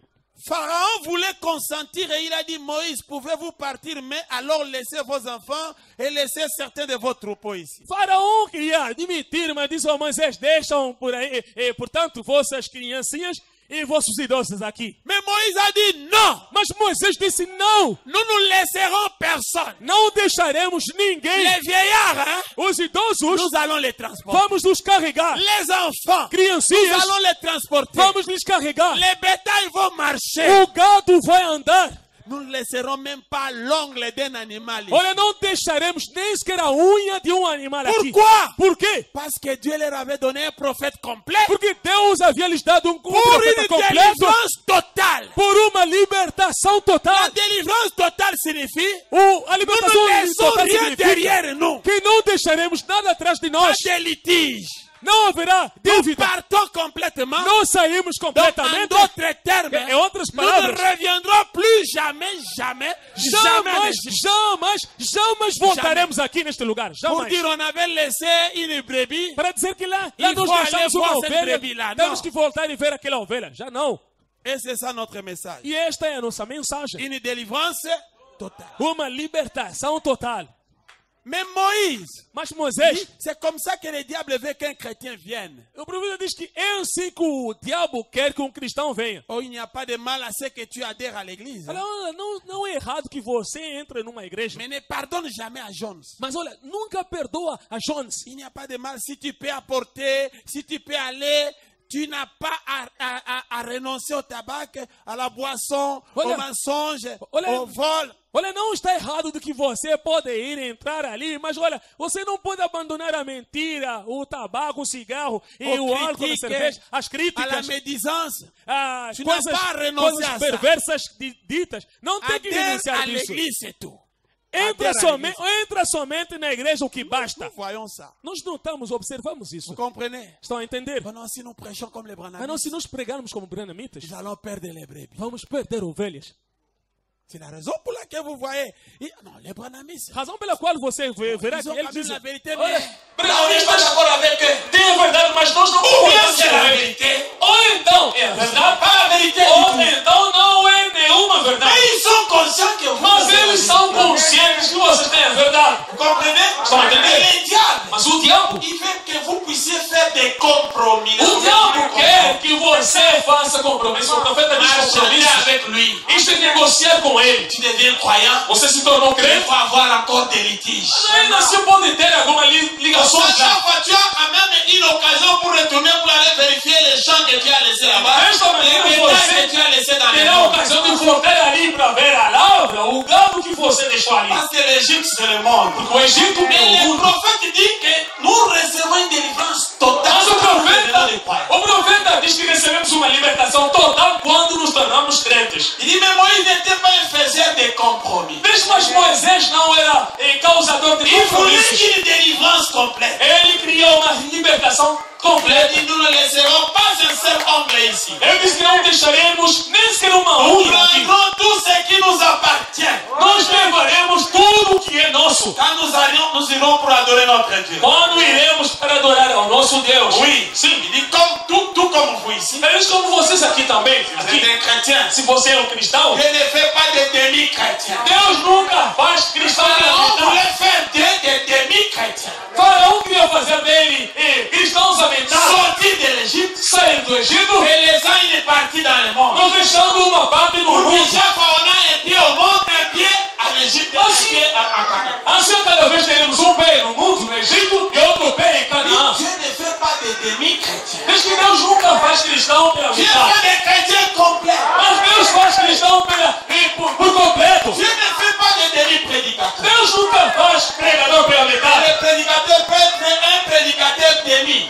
Pharaon voulait consentir et il a dit, Moïse, pouvez-vous partir, mais alors laissez vos enfants et laissez certains de vos troupeaux ici. Faraó queria admitir, mas disse: Moisés, deixam por aí, portanto, vossas criancinhas e vossos idosos aqui. Mais Moïse a dit, non, Mas Moisés disse: não, nous ne laisserons personne. não deixaremos ninguém. Les vieillards, hein, Os idosos, nous allons les transporter. vamos nos carregar. Les enfants, nous Criancinhas, allons les transporter. vamos lhes carregar. Les bétails vont marcher. O gado vai andar. Nous ne laisserons même pas l'ongle d'un animal ici. Olha, não deixaremos nem sequer a unha de um animal aqui. Pourquoi? Por quê? Parce que Dieu leur avait donné un prophète complet Porque Deus havia lhes dado um pour profeta une completo délivrance totale. por uma libertação La total. délivrance totale signifie A nous libertação ne laissons total rien significa derrière nous. que não deixaremos nada atrás de Pas nós. de litige. Não haverá Nous dívida. partons complètement. Não saímos Donc, en completamente. d'autres termes, Em outras nous ne palavras, reviendrons plus jamais, jamais, jamais en Égypte. jamais voltaremos aqui neste lugar. Pour Jamais. dire on avait laissé une brebis. Para dizer que lá Il nós faut aller deixamos uma voir cette ovelha, brebis là. temos Non. que voltar e ver aquela ovelha. Já não. Et c'est ça notre message. E esta é a nossa mensagem. Une délivrance totale. Uma libertação total. Mais Moïse, Mas Moisés, c'est comme ça que le diable veut qu'un chrétien vienne. o profeta diz que é assim que o diabo quer que um cristão venha. Oh, il n'y a pas de mal à ce que tu adhères à l'église. Olha, não é errado que você entre numa igreja. Mais ne pardonne jamais à Jones. Mas olha, nunca perdoa a Jones. Il n'y a pas de mal si tu peux apporter, si tu peux aller. Tu n'as pas à renoncer au tabac, à la boisson, Olha, au mensonge, olha, au vol. Olha, não está errado do que você pode ir entrar ali, mas olha, você não pode abandonar a mentira, o tabaco, o cigarro e Aux o álcool, a critiques, cerveja, as à la críticas, médisance. as Tu n'as coisas, pas à renoncer coisas à ça. perversas ditas. Não tem que Adhère renunciar à disso. l'église, c'est tout. Entra Adhère à l'église. somente na igreja o que basta. Nous voyons ça. Nós notamos, observamos Vous isso. comprenez? Estão a entender? Maintenant, si nous prêchons comme les Mas não, Branhamites, se nos pregarmos como branamitas, nous allons perdre les brebis. vamos perder ovelhas. C'est la raison pour laquelle vous voyez. Non, les Branhamites, Razão pela qual você verá ils que ont eles quand même dizem: la vérité, olha, mais branamistas têm a verdade, mas nós não ou bien concordamos c'est com la a vérité, Ou então é a verdade, pas la vérité ou du tout. então não é nenhuma verdade. Mais ils sont conscients que vous Mas avez la eles vérité. são conscientes que vocês têm a verdade. Vous comprenez? Estão a entender? Mais le diable, Mas o diabo il veut que vous puissiez faire des compromis. O diabo quer que você faça compromisso. O profeta diz Marcher compromisso. avec lui. Isto é negociar com ele. Tu deviens croyant, Você se tornou il crente, faut avoir encore des litiges. mas ainda se pode ter alguma ligação já. Chaque fois, tu as quand même une occasion pour retourner pour aller vérifier les champs que tu as laissés là-bas, Esta les manhã bétails que tu você as laissés dans les terá a monts. ocasião de voltar ali para ver a lavra, o gado que você deixou ali. Parce que l'Égypte, c'est le monde. O Egito Mais é o le mundo. prophète dit que nous recevons une délivrance totale Mas quand nous devenons des croyants. o profeta diz que recebemos uma libertação total quando nos tornamos crentes. Il dit, mais Moïse n'était pas un faiseur de compromis. Mas Moisés não era causador de Il voulait compromissos. une délivrance complète. Ele criou uma libertação Il a completa. dit, nous ne laisserons pas un seul ongle ici. Ele disse que não deixaremos nem sequer uma Nous unha aqui. prendrons tout ce qui nous appartient. Nós levaremos tudo o que é nosso. Quand nous irons pour adorer notre Dieu. Quando iremos para adorar ao nosso Deus. Oui. Sim. Il dit tout comme vous ici. É isso como vocês aqui também. Vous Aqui, êtes un chrétien. se você é um cristão, Dieu ne fait pas de demi-chrétiens. Deus nunca faz cristão pela Pharaon metade. voulait faire des demi-chrétiens. Faraó queria fazer dele cristãos à metade. Sortis de l'Égypte Sair do Egito, et les ans il est parti dans le monde. nos deixando uma parte no Pour mundo. déjà on a un pied au monde, un pied à l'Égypte, un pied à Canaan. Assim, cada vez teremos um pé no mundo, no Egito, e outro pé em Canaã. Dieu ne fait pas de demi-chrétiens. Diz que Deus nunca faz cristão pela Dieu metade. fait des chrétiens complets. Mas Deus faz cristão por completo. Dieu ne fait pas de demi-prédicateurs. Deus nunca faz pregador pela metade. Le prédicateur peut être un prédicateur demi.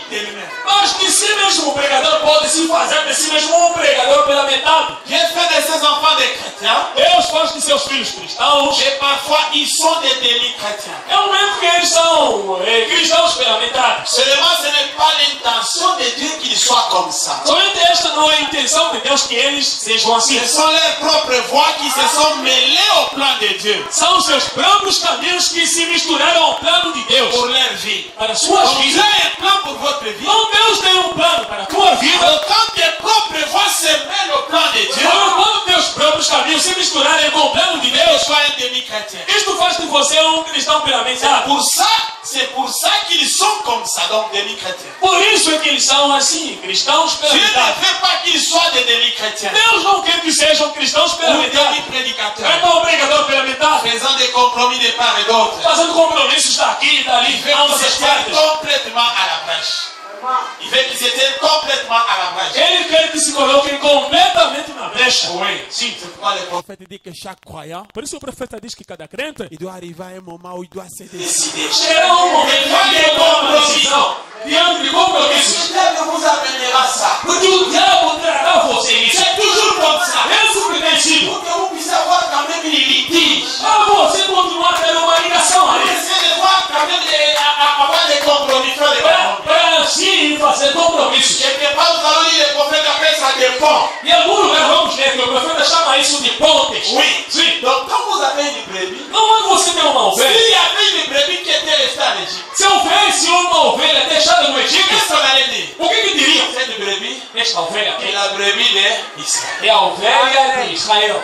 Mas de si mesmo o pregador pode se fazer de si mesmo um pregador pela metade. Dieu fait de ses enfants des chrétiens. Deus faz de seus filhos cristãos. Et parfois ils sont des demi-chrétiens. É um momento que eles são cristãos pela metade. Seulement ce n'est pas l'intention de Dieu qu'ils soient comme ça. Somente esta não é a intenção de Deus que eles sejam assim. Ce sont leurs propres voies qui se sont mêlées au plan de Dieu São os seus próprios caminhos que se misturaram ao plano de Deus pour leur vie. para suas Donc Dieu vidas. a un plan pour votre vie. Então Deus tem um plano para a tua vida. Alors quand tes propres voies se mêlent au plan de Dieu, Quando teus próprios caminhos se misturarem com o plano de tu Deus, sois un demi-chrétien. isto faz de você um cristão pela metade. C'est pour ça qu'ils sont comme ça, donc demi-chrétiens. Por isso é que eles são assim, cristãos pela Dieu ne metade. veut pas qu'ils soient des demi-chrétiens Deus não quer que sejam cristãos pela ou metade. demi-prédicateurs, Então o pregador pela metade, faisant des compromis de part et d'autre. fazendo compromissos daqui e dali, Il veut ambas qu'ils as se tiennent partes. complètement à la brèche. Il veut qu'ils se tiennent complètement à la brèche. Ele quer que se coloquem completamente na brecha. Oui, si, c'est pourquoi le prophète prophète dit que chaque croyant, Por isso o profeta diz que cada crente il doit arriver à un moment où il doit se décider. décide. chegará um momento que ele toma uma decisão diante de compromissos. Le diable vous amènera ça. Porque o diabo trará você isso. C'est toujours comme ça. É isso que tem sido. Pour que vous puissiez avoir quand même une litige. Para você continuar tendo uma ligação ali. Essayez de voir quand même avoir des compromis. Faire des compromis. Para assim fazer compromissos. Quelque part, vous allez lire le prophète appelle ça des ponts. Em algum lugar vamos ver que o profeta chama isso de pontes. Oui. Sim. Donc, quand vous avez une brebis, Não quando você tem uma s'il ovelha. y avait une brebis qui était restée en Égypte, Se houvesse uma ovelha deixada no Egito, qu'est-ce qu'on allait dire? o que diriam? Cette brebis Esta ovelha est aqui la brebis d'Israël. é a ovelha de Israel.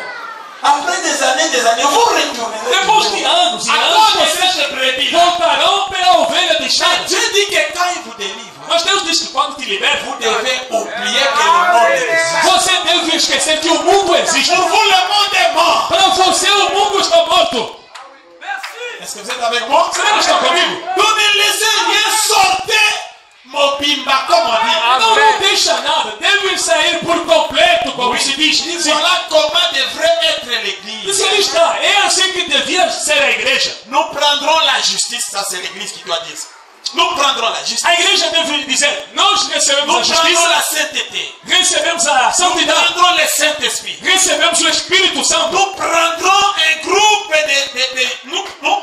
Après des années, vous retournerez. Depois de anos e À anos, cause de vocês cette brebis. voltarão pela ovelha Mais deixada. Dieu dit que quand il vous délivre, Mas Deus diz que quando te liberta, vous devez oublier que le monde existe. você deve esquecer que o mundo existe. Pour vous, le monde est mort. Para você, o mundo está morto. Est-ce que vous êtes avec moi? Será que está comigo? Donc ne laissez rien sortir Mobimba, comme on dit. Não deixa nada. Deve sair por completo, como se diz. Voilà comment devrait être l'église. Isso ele está. É assim que devia ser a igreja. Nous prendrons la justice, ça c'est l'église qui doit dire ça. Nous prendrons la justice. A igreja deve dizer, nós recebemos Nous a prendrons justiça, la sainteté. recebemos a Nous santidade, prendrons le Saint-Esprit. recebemos o Espírito Santo. Nous prendrons un groupe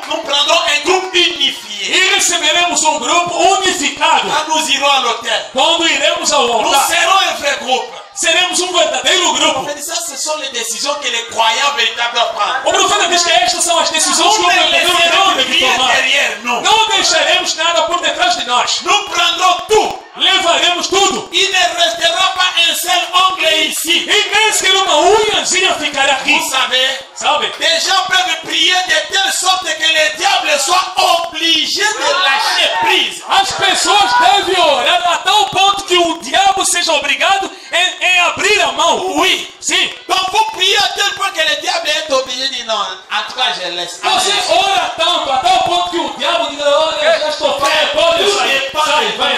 nous prendrons un groupe unifié. E receberemos um grupo unificado. Quand nous irons à l'autel, Quando iremos ao nous altar, serons un vrai groupe. seremos um verdadeiro grupo. Ça, ce sont les décisions que les croyants véritables prennent. O profeta diz que estas são as decisões que Nous o ne verdadeiro crente laisserons deve rien tomar. derrière nous. Não deixaremos nada por detrás de nós. Nous prendrons tout. Levaremos tudo. Il ne restera pas un seul ongle ici. E nem sequer uma unhazinha ficará aqui. Vous savez, Sabe? des gens peuvent prier de telle sorte que le diable soit obligé de lâcher prise. As pessoas devem orar a tal ponto que o diabo seja obrigado em abrir a mão. Oui. Sim. Donc vous priez à tel point que le diable est obligé de dire non, en tout cas je laisse. Você ora tanto, a tal ponto que o diabo diz, olha, já estou fora, pode sair, sai, vai.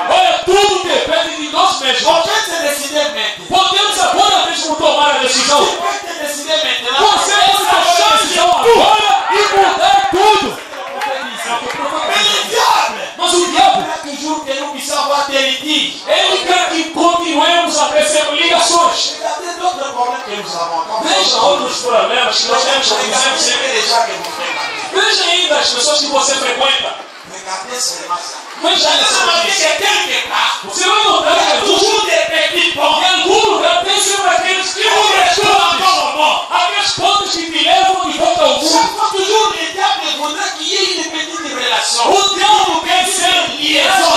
Olha, tudo depende de nós mesmos. On peut se décider maintenant. Podemos agora mesmo tomar a decisão. On peut se décider maintenant. Você pode tomar a decisão agora e mudar tudo. Mais le diable, Mas o diabo, il veut toujours que nous puissions avoir des litiges. ele quer que continuemos a receber ligações. Regardez d'autres problèmes que nous avons. Veja outros problemas que nós temos, por exemplo, Regardez les gens que vous fréquentez. veja ainda as pessoas que você frequenta. Regardez seulement ça. Veja Vous allez essa remarquer notícia. que quelque part, Você vai notar il y a que toujours des petits ponts em algum lugar tem sempre aqueles que qui vous restaurent respondem. encore au monde. Aqueles pontos que te levam de volta ao mundo. Chaque fois, toujours, le diable voudrait qu'il y ait une petite relation. O diabo quer ser liaison,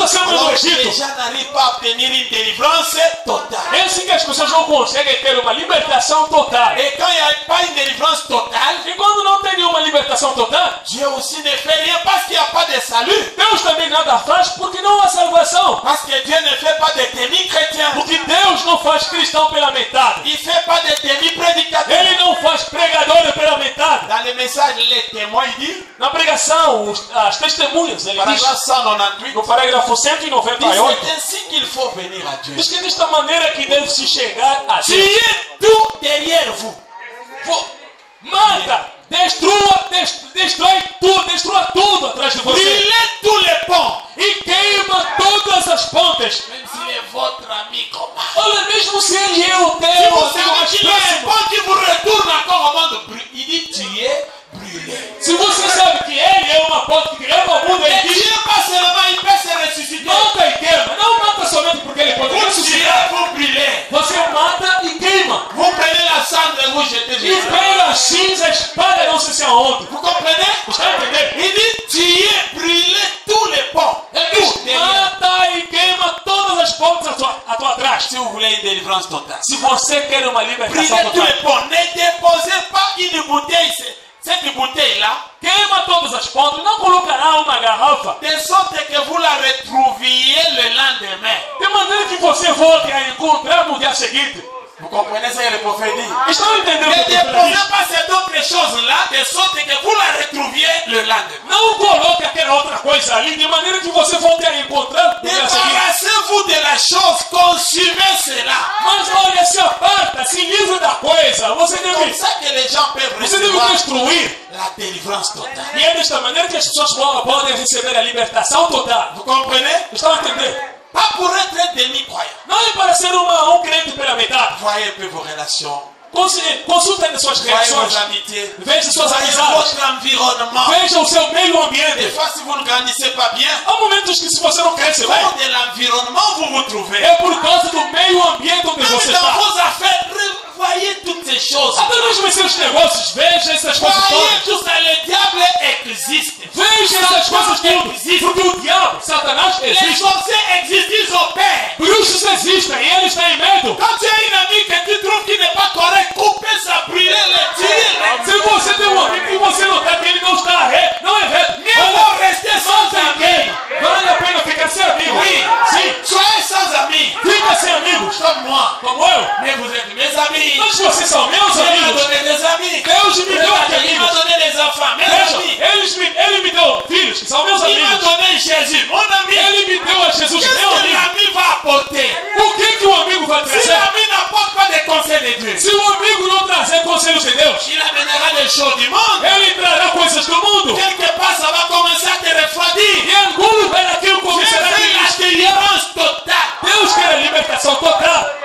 está sempre no Alors les Egito. gens n'arrivent pas à obtenir une délivrance totale. É assim que as pessoas não conseguem ter uma libertação total. Et quand il n'y a pas une délivrance totale, E quando não tem nenhuma libertação total, Dieu aussi ne fait rien parce qu'il n'y a pas de salut. Deus também nada faz porque não há salvação. Parce que Dieu ne fait pas de demi-chrétiens. Porque Deus não faz cristão pela metade. Il ne fait pas de demi-prédicateurs. Ele não faz pregador pela metade. Dans le message, les témoins, il dit, Na pregação, as testemunhas, ele diz, paragraphe 198, no parágrafo dit, 198, c'est ainsi qu'il faut venir à Dieu. diz que desta maneira que deve se chegar a Deus. Tuez tout derrière vous. Mata, destrua tudo atrás de você. Brûlez tous les ponts. E queima todas as pontes. Même s'il est votre ami commun. Olha, mesmo se ele é o Si teu vous amigo savez mais qu'il y a un próximo. pont qui vous retourne encore au monde, il dit tuer, brûler. Se você sabe que ele é uma ponte que leva ao mundo, Et ele diz, Dieu pas seulement, il peut se ressusciter. mata e queima. Não mata somente porque ele pode Vous ressuscitar. tuez, vous brûlez. Você mata e queima. Vous prenez la cendre et vous jetez E dedans. pega a cinza, espalha não sei se aonde. Vous comprenez? Está entendendo? Il dit tuer, brûler tous les ponts. Ele diz, Tout derrière. mata e queima todas as pontes à tua trás. Si vous voulez une délivrance totale. Se você quer uma libertação Brûlez tous total, les ponts. Ne déposez pas une bouteille. Cette bouteille-là, queima todas as pontes, não colocará uma garrafa, de sorte que vous la retrouviez le lendemain. de maneira que você volte a encontrar no dia seguinte. Vous comprenez ce que le prophète dit? Estão entendendo o Ne que eu estou déposez dizendo? pas cette autre chose-là, de sorte que vous la retrouviez le lendemain. Não coloque aquela outra coisa ali, de maneira que você volte a encontrar no dia seguinte. Débarrassez-vous de la chose, consumez cela. Mas olha, se aparta, se livre da coisa. Você C'est comme deve ça que les gens peuvent Você deve recevoir destruir. la délivrance totale. E é desta maneira que as pessoas podem receber a libertação total. Vous comprenez? Estão entendendo? Pas pour être un demi-croyant. Não é para ser um crente pela metade. Voyez un peu vos relations. Consultem as suas Voyez vos relações. amitiés. Veja suas Voyez amizades. votre environnement. Veja o seu meio Des ambiente. fois, si vous ne grandissez pas bien, Há momentos que se você não cresce au bem, de l'environnement où vous vous trouvez. é por causa do meio ambiente onde Même você dans está. vos affaires, voyez toutes ces choses. Até mesmo em seus negócios, veja essas coisas Voyez todas. tout ça, le diable existe. Veja essas coisas tudo. Porque o diabo, Satanás, Les existe. sorciers existent, ils opèrent. Bruxos existem e eles têm medo. Quand tu as une amie que tu trouves qui n'est pas correcte, coupez ça, brûlez, le tirez. Se você tem um amigo e você notar que ele não está não é reto, Mieux vaut rester sans amis. vale a pena ficar sem amigo. Oui. Sim, Soyez sans amis. fica sem amigos. Comme moi. Como eu. Mais vous êtes mes amis. Mas vocês são meus Dieu m'a amigos. donné des amis. Deus me deu Il m'a amigos. donné des enfants, mes Veja, amis. ele me deu filhos, que são meus Il m'a amigos. donné Jésus, mon ami. Ele me deu a Jesus, Qu'est-ce meu que amigo. l'ami va apporter? O que o amigo vai Si trazer? l'ami n'apporte pas des conseils de Dieu, Se o amigo não trazer conselhos de Deus, il amènera des choses du monde. ele trará coisas do mundo. Quelque part, ça va commencer à te refroidir. E em algum lugar aquilo Dieu começará a veut te la esfriar. délivrance totale Deus quer a libertação total.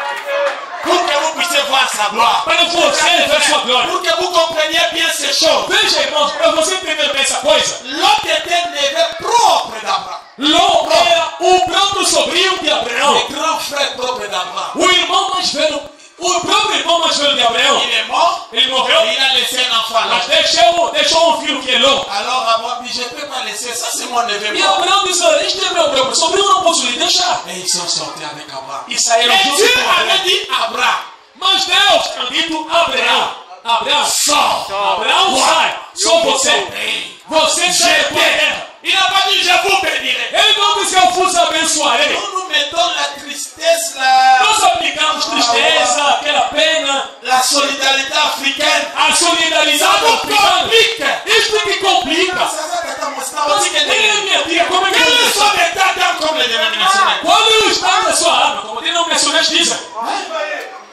pour que vous puissiez voir sa gloire. Para você ver sua glória. Pour que vous compreniez bien ces choses. Veja, irmãos, para você entender bem essa coisa, Lot était un neveu propre d'Abraham. Ló era o próprio sobrinho de Abraão. Le grand frère propre d'Abraham. O irmão mais velho, o próprio irmão mais velho de Abraão. Il est mort. Ele morreu, Et il a laissé un enfant là. mas deixou um filho que é Ló. Alors Abraham dit, je ne peux pas laisser. Ça, c'est mon neveu E propre. Abraão disse, este é meu próprio sobrinho, não posso lhe deixar. Et ils sont sortis avec Abraham. E saíram Et juntos Dieu com Abraão. avait dit Abraham, Mas Deus tinha dito Abraão. Abraão, sors. Abraão, sai. Sou você. Você sai da tua terra. Il n'a pas dit, je vous bénirai. Ele não disse, eu vos abençoarei. Nous nous mettons la tristesse, la Nós aplicamos tristeza, aquela pena, solidarité africaine. a Ça solidariedade vous africana. complique. Isso que complica. Mas quem é minha tia? Como é que Quel eu est disse? son état comme les dénominationnaires? Qual é o estado da sua alma? Como denominacionais dizem.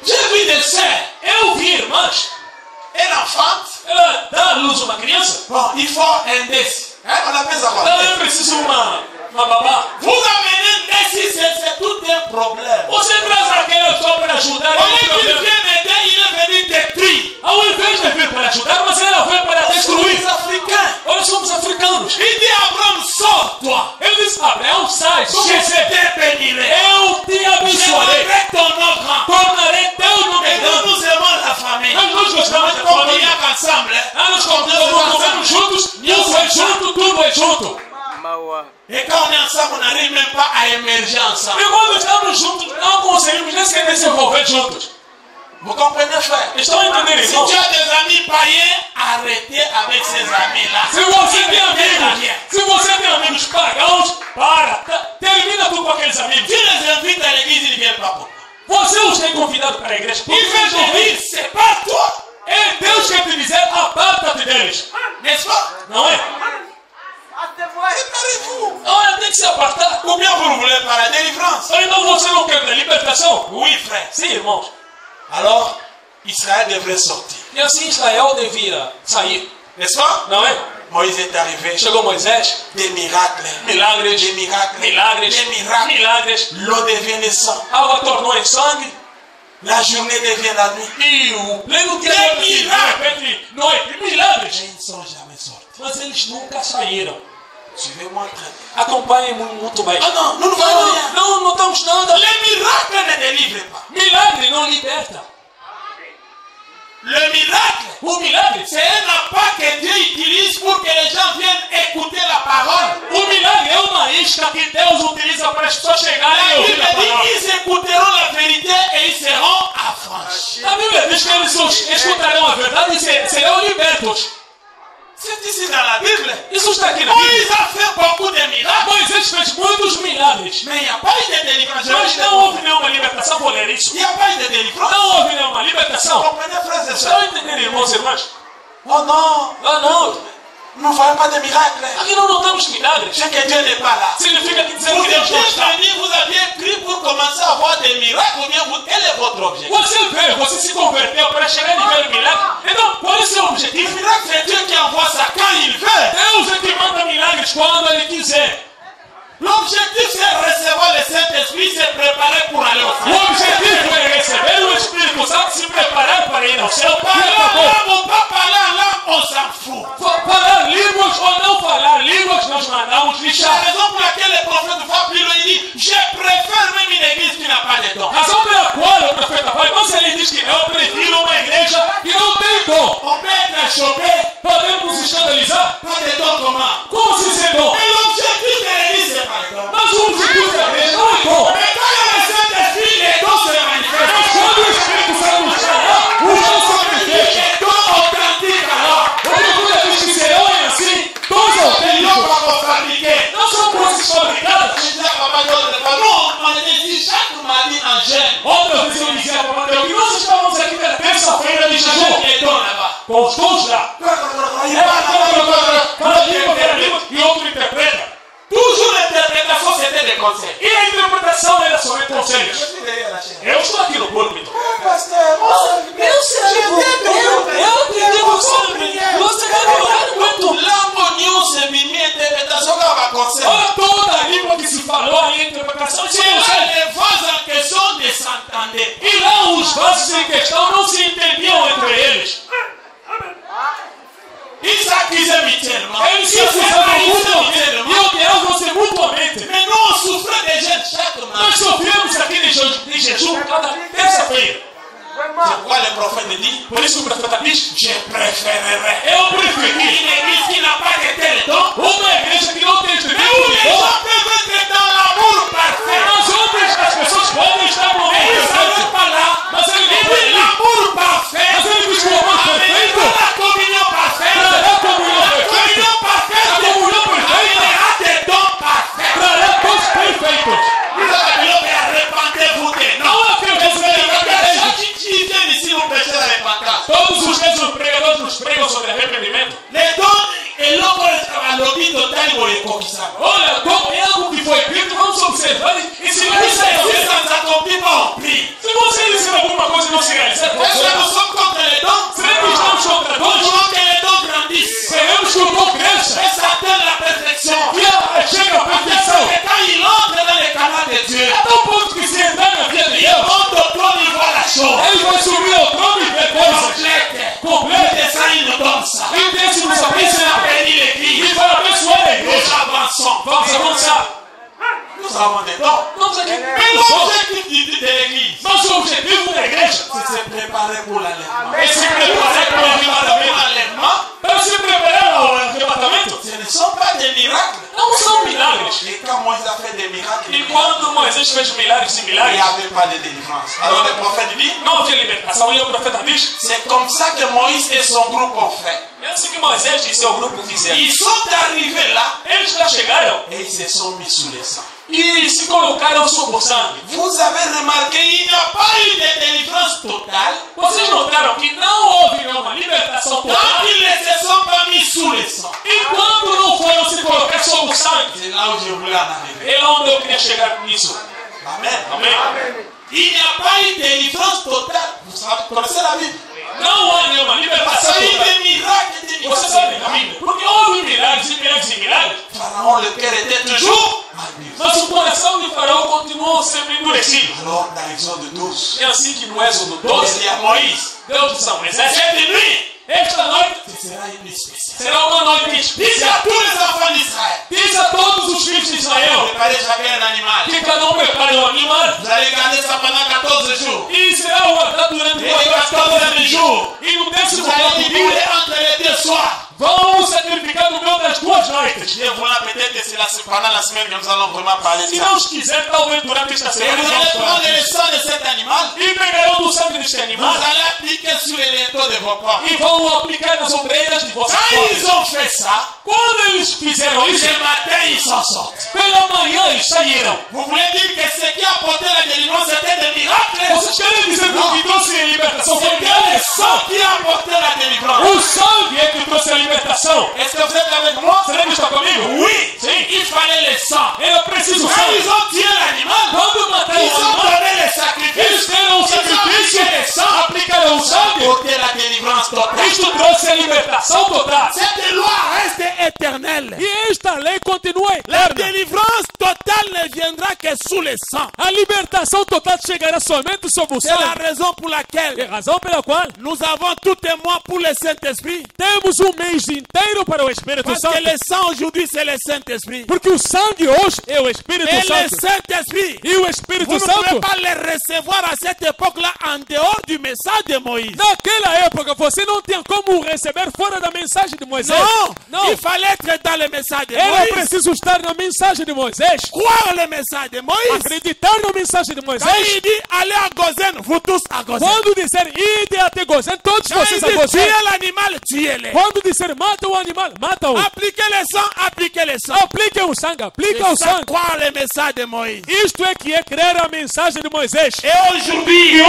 J'ai vu des sœurs, Eu vi irmãs, un enfant. ela dá à luz uma criança. Bon, il faut un décès. Hein, on appelle ça quoi? Ela é preciso uma babá. Vous amenez un décès, c'est tout un problème. Você traz aquela só para ajudar. Au lieu Ele qu'il problema. vienne aider, il est venu détruire. Ao invés de vir para ajudar, mas ela veio para Nous sommes destruir. les Africains. Olha, somos africanos. Il dit Abraham, sors-toi. Ele disse, Abraão, sai, Je você. te bénirai. Eu te abençoarei. J'aimerai ton nom grand. Tornarei teu nome Et grande. nous aimons la famille. Nós gostamos da Comme il y família. a ensemble. Nós comemos juntos, isso é junto, tudo é junto. Et quand on est ensemble, on n'arrive même pas à émerger ensemble. E quando estamos juntos, não conseguimos nem se desenvolver juntos. Vous comprenez, frère? Estão a entender, Si irmãos? tu as des amis païens, arrêtez avec ces amis-là. Se você tem amigos pagãos, termina tudo com aqueles amigos. Tu les invites à l'église, ils ne viennent pas pour toi. Você os tem convidado para a igreja. Ils veulent te dire, c'est pas toi. É Deus quer te dizer, aparta-te deles. N'est-ce pas? Não é? Séparez-vous. Olha, tem que se apartar. Combien vous voulez par la délivrance? Então você não quer a libertação? Oui, frère. Sim, irmãos. Alors, Israël devrait sortir. E assim Israel devia sair. N'est-ce pas? Não é? Moïse est arrivé. Chegou Moisés. Des miracles. Milagres. Des miracles. Milagres. Des miracles. Milagres. L'eau devient le sang. Água tornou em sangue. La journée devient la nuit. E o pleno dia Que de milagre! repente, noite. Milagres. Mais ils ne sont jamais sortis. Mas eles nunca saíram. Suivez-moi très bien. Acompanhem muito bem. Ah non, nous ne voyons rien. Não notamos nada. Les miracles ne délivrent pas. Milagre não liberta. Le miracle, O milagre. c'est un appât que Dieu utilise pour que les gens viennent écouter la parole. O milagre é uma isca que Deus utiliza para as pessoas chegarem La e ouvir Bible a palavra. dit qu'ils écouteront la vérité et ils seront affranchis. A Bíblia diz que eles escutarão a verdade e serão libertos. C'est ici dans la Bible. Isso está aqui na Bíblia. Moïse a fait beaucoup de miracles, Moisés fez muitos milagres. mais il n'y a pas eu de délivrance. Mas não houve nenhuma libertação. Vou ler isso. Il n'y a pas eu de délivrance. Não houve nenhuma Vous libertação. comprenez, frères et Estão sœurs? entendendo, irmãos e irmãs? Oh non, Ah, não. nous ne voyons pas de miracles. Aqui não notamos milagres. C'est que Dieu n'est pas là. Significa que dizer Vous que Deus não está. étiez venu, vous aviez pris pour commencer à avoir des miracles, ou bien quel est votre objectif? Você veio, você se converteu para chegar em ver o milagre. Então, qual é o seu Le objetivo? miracle, c'est Dieu qui envoie ça quand il veut. Deus é que manda milagres quando Ele quiser. L'objectif, c'est recevoir le Saint-Esprit, se préparer pour aller au O ciel. objetivo é receber o Espírito Santo, se preparar para ir ao céu. E Parler en acabou. langue ou pas parler en langue, on s'en fout. Falar línguas ou não falar línguas, nós mandamos C'est la lixar. raison pour laquelle le prophète Fabio il dit, je préfère même une église qui n'a pas de dons. Razão pela qual o profeta vai, mas ele diz que eu prefiro uma igreja que não tem dom. On peut être choqué, Podemos nos escandalizar? pas de dons comment? Como se ser dom? Mais l'objectif de l'église, c'est pas le don. Mas o objetivo da igreja não é dom. Mais quand il y a le Saint-Esprit, les dons se Mas manifestent. quando o Espírito Santo está lá, o dom se manifesta. Les dons authentiques alors. O Bíblia diz que serão assim, dons Ils autênticos. n'ont pas fabriqué. Não são coisas fabricadas. Je disais à papa d'autres fois, non, on était ici chaque mardi en jeûne. Outras vezes eu dizia para o Mateus que nós estávamos aqui na terça-feira de jejum. Les dons là-bas. Com os dons lá. Cada língua tem a língua e outro interpreta. Toujours l'interprétation, c'était des conseils. E a interpretação era somente Je conselhos. suis derrière la chaîne. Eu estou aqui no púlpito. Pasteur, Eu aprendi você deve orar muito. l'harmonie, c'est mimi interprétation qu'on va conseiller. Olha toda a língua que se falou aí, a interpretação de C'est là conselho. les vases en question ne s'entendaient. E lá os vasos em questão não se entendiam entre eles. Ils s'accusaient mutuellement. Eles se acusavam Ils mutuamente e mutuellement. odiavam-se mutuamente. Mais nous, on souffrait des jeunes chaque Nós mardi. sofremos aqui de jejum cada terça-feira. C'est quoi le prophète dit? Por isso o profeta diz, Je préférerais eu une preferi église qui n'a pas de tel don. uma igreja que não tem esse Mais tipo où de les dom. gens peuvent être dans l'amour parfait. Mas outras as pessoas podem estar no Mais meio ils ne perfeito. sont pas là. Mas ele Il não dit tem l'amour parfait. Mas ele diz que o amor perfeito Pas la communion parfaite. trará comunhão La perfeita. communion parfaite. A comunhão perfeita Amènera des dons parfaits. trará dons perfeitos. Arrepentez-vous des noms. Não é que eu recebi a igreja. Chaque dizaine ici, vous prêchez la repentance. Todos os dias os pregadores nos pregam sobre arrependimento. Les dons et l'homme à l'objet total, vous les conquistez. Olha, como é algo que foi escrito, vamos observar e se não Si disser, ça ne s'accomplit pas, on prie. se você disser alguma coisa e não se realizar, Est-ce que nous sommes contre les dons? será que estamos contra Nous dons? voulons que les dons grandissent. Queremos que o dom cresça Et ça donne la perfection. e chegue à perfeição. Et quand il entre dans les canaux de Dieu, A tal ponto que se entrar na vida de il Deus, monte au trône, il voit la chose. ele vai subir ao trono e ver coisas Complète. completas. Et ça, il nous donne ça. E desse nos Et ça abençoa. bénit E l'église. vai abençoar a Nous igreja. avançons. Vamos avançar. Nous avons des dons. Vamos aqui. Mais l'objectif de l'église, Mas o objetivo da igreja c'est se préparer pour l'enlèvement. é se preparar para o Pour arrebatamento. l'enlèvement, Para se preparar ao arrebatamento, ce ne sont pas des miracles. não não são milagres. Et quand Moïse a fait des miracles, E quando Moisés fez milagres il n'y similares, avait pas de délivrance. Alors le prophète dit, não havia libertação. E o profeta diz: c'est comme ça que Moïse et son groupe ont fait. é assim que Moisés e seu grupo fizeram. Ils sont arrivés là Eles lá chegaram et ils se sont mis sous le sang. e se colocaram sob o sangue. Vous avez remarqué, il n'y a pas eu de délivrance totale Vocês notaram que não houve uma libertação quand total ils ne se sont pas mis sous le sang. e quando não foram se colocar sob o sangue. C'est là où je voulais en arriver. É onde eu queria chegar nisso. Amen. Amém? Il n'y a pas eu de délivrance totale. Vous connaissez la Bible? Não há nenhuma Parce libertação qu'il y a eu total. des miracles, des Você sabe, miracles. amigo? Porque houve milagres e milagres e milagres. Pharaon, le cœur était toujours endurci. Mas o coração de Faraó continuou sempre endurecido. Alors, dans l'Exode 12, É assim que no Êxodo Dieu 12, dit à Moïse, Deus disse a Moisés: cette nuit, esta noite ce sera une nuit spéciale. será uma noite Dis à especial. tous les enfants d'Israël, Diz a todos os filhos de Israel préparez chacun un animal. que cada prepare um animal. Vous allez garder ça pendant 14 jours. E será guardado durante Et les 14 jours, E no vous 14º allez dia livrer entre les deux soirs. vão sacrificar no meio das duas noites. Dieu voilà, peut-être que c'est pendant la semaine que nous allons vraiment parler de Se ça. Deus quiser, talvez durante esta Et semana vous vamos allez falar prendre le disso. sang de cet animal. E pegarão do sangue deste Vous animal allez appliquer sur les linteaux de vos corps. e vão aplicar nas ombreiras de vossas Quand ils costas. ont fait ça, Quando eles fizeram isso, ce matin ils s'en sortent. pela manhã eles saíram. Vous voulez dire que ce qui a apporté la délivrance c'était des miracles? Vocês querem dizer que o que trouxe a libertação foi C'était le milagres? sang qui a apporté la délivrance. O sangue é que trouxe a libertação. Est-ce que vous êtes avec moi? Será que está comigo? Oui. Sim. Il fallait le sang. Era preciso Quand sangue. ils ont tué l'animal, Quando mataram ils o ont animal, donné le eles sacrifice. deram o sacrifício, aplicaram o sangue. Apporté la délivrance totale. Isto trouxe a libertação total. Cette loi reste éternelle. E esta lei continua La eterna. délivrance totale ne viendra que sous le sang. A libertação total chegará somente sob o C'est la sangue. raison pour É laquelle razão pela qual nous avons tout un mois pour le Saint-Esprit. temos mês inteiro para o Espírito Parce Santo. que le sang aujourd'hui, c'est le Saint-Esprit. Porque o sangue hoje é o Espírito Et le Santo. Saint-Esprit, E o vous Espírito ne pouvez Santo, pas le recevoir à cette époque-là en dehors du message de Moïse. naquela época, você não tinha como receber fora da mensagem de Moisés. Non, il fallait être dans le message de Era Moïse. preciso estar na mensagem de Moisés. Croire le message de Moïse. Acreditar na mensagem de Quand Moisés. il dit allez à Gozen, vous tous à Gozen. Quando disser ide até Gozém, todos Quand il vocês a dit Gozém. tuez l'animal, tuez-le. Quando disser mata o animal, mata-o. Appliquez le sang, appliquez le sang. Apliquem o sangue, aplica o C'est ça, sangue. croire le message de Moïse. Isto é que é crer a mensagem de Moisés. Et aujourd'hui,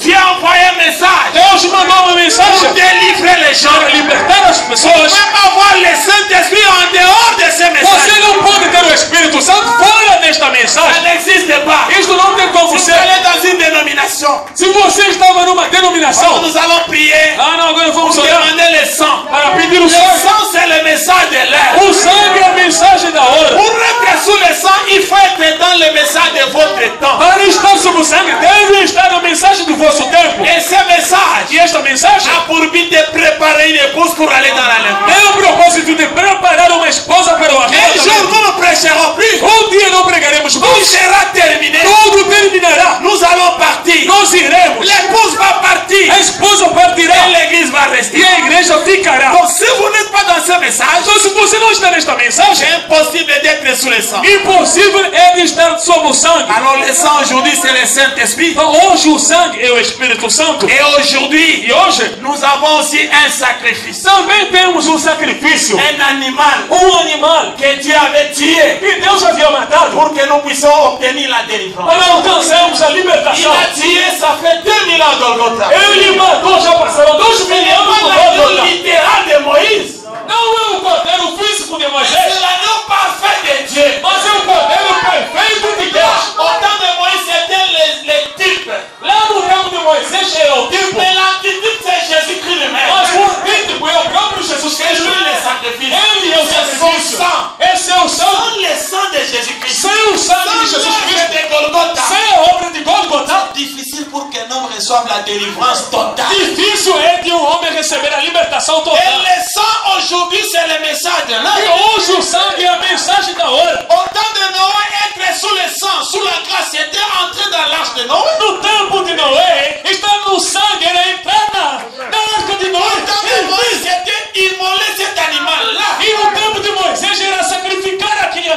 Dieu a envoyé un message Deus mandou uma pour mensagem délivrer les gens. para libertar as Vous ne pessoas. pouvez pas voir le Saint-Esprit en dehors de ces Você messages. não pode ter o Espírito Santo fora desta Ça mensagem. n'existe pas. Isto não tem como Si vous ser. allez dans une dénomination, Se você estava numa alors denominação, nous allons prier ah não, agora pour vamos orar demander le sang. para pedir o Le sangue. sang, c'est le message de l'air. O sangue é a mensagem da hora. Pour être sous le sang, il faut être dans le message de votre temps. Para estar sob o sangue, deve estar a mensagem do vosso tempo. Et ce message E esta mensagem a pour but de préparer une épouse pour aller dans la lèvre. tem o propósito de preparar uma esposa para o Un jour, arrebatamento. nous ne prêcherons plus. Dia não pregaremos Tout mais. sera terminé. Tudo terminará. Nous allons partir. Nós iremos. L'épouse va partir. A esposa partirá. Et l'église va rester. E a igreja ficará. Donc, si vous n'êtes pas dans ce message, Então, se você não está nesta mensagem, c'est impossible d'être sous le sang. impossível é de estar sob o sangue. Alors, le sang aujourd'hui, c'est le Saint-Esprit. Então, hoje o sangue é o Espírito Santo. Et aujourd'hui, E hoje nous avons aussi un sacrifice. também temos um sacrifício. Un animal Animal que Dieu avait tué que Deus havia matado pour que nous puissions obtenir la délivrance. para alcançarmos a Il libertação. a tué, ça fait 2000 ans Golgotha. Ele matou, já passaram 2 Ce mil n'est anos pas no l'agneau Gólgota. littéral de Moïse. Não é o cordeiro físico de C'est Moisés, l'agneau parfait de Dieu. mas é o cordeiro perfeito de Deus. Au temps de Moïse, c'était les types. Lá no tempo de Moisés era o tipo, Mais l'antitype, c'est Jésus-Christ lui-même. mas o típico é o próprio Jesus C'est lui Cristo. le sacrifice. Ele é o C'est son sacrifício. sang. Esse é o Sans sangue. le sang de Jésus-Christ. Sem o sangue de Jesus Sans Cristo, l'œuvre de Golgotha. sem a obra de Gólgota, Difficile pour qu'un homme reçoive la délivrance totale. difícil é de um homem receber a libertação Et total. le sang aujourd'hui, c'est le message de E l'âge. hoje o sangue é a mensagem da hora. Au temps de Noé, être sous le sang, sous la grâce, c'était entrer dans l'arche de Noé. No tempo de Noé, estar no sangue era entrar na arca de Au temps de Noé. Moïse, c'était immoler cet animal-là. E no tempo de Moisés era sacrificar aquele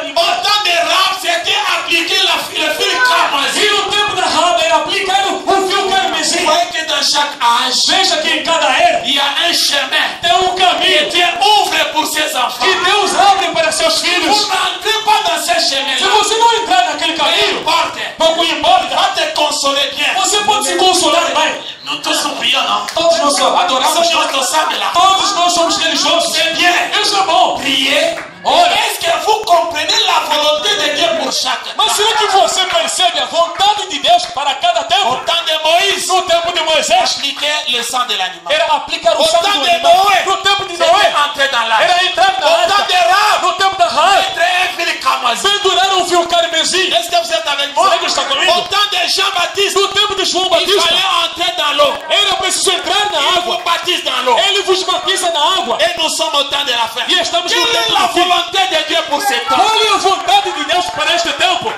Ele aplica o fio Vous carmesim. voyez que dans chaque âge, Veja que em cada era il y a un chemin tem um que caminho Dieu ouvre pour ses enfants. que Deus abre para seus Vous filhos. n'entrez pas dans ce Se chemin-là. você não entrar naquele Peu caminho, importe. pouco importa. Va te consoler bien. Você pode se consolar bem. Nous tous oublions, non? Todos nós adoramos. Nous sommes ensemble là. Todos nós somos religiosos. C'est bien. Isso é bom. Prier. Ora. Est-ce que vous comprenez la volonté de Dieu pour chaque Mas será que você percebe a vontade de Deus para cada Au tempo? temps de Moïse, No tempo de Moisés, appliquer le sang de l'animal. era aplicar o Au sangue temps do de animal. Noé, No tempo de c'était Noé, entrer dans l'arche. era entrar na Au temps arca. de Rahab, No tempo da Raab, être un fil cramoisi. penduraram um fio carmesim. Est-ce que vous êtes avec moi? Será que está comigo? Au temps de Jean-Baptiste, No tempo de João il Batista, fallait entrer dans l'eau. era preciso entrar na Il água. vous baptise dans l'eau. Ele vos batiza na água. Et nous sommes au temps de la fin. E estamos no Quelle est tempo la do fim. volonté de Dieu pour ce temps? Qual é a vontade de Deus para este tempo?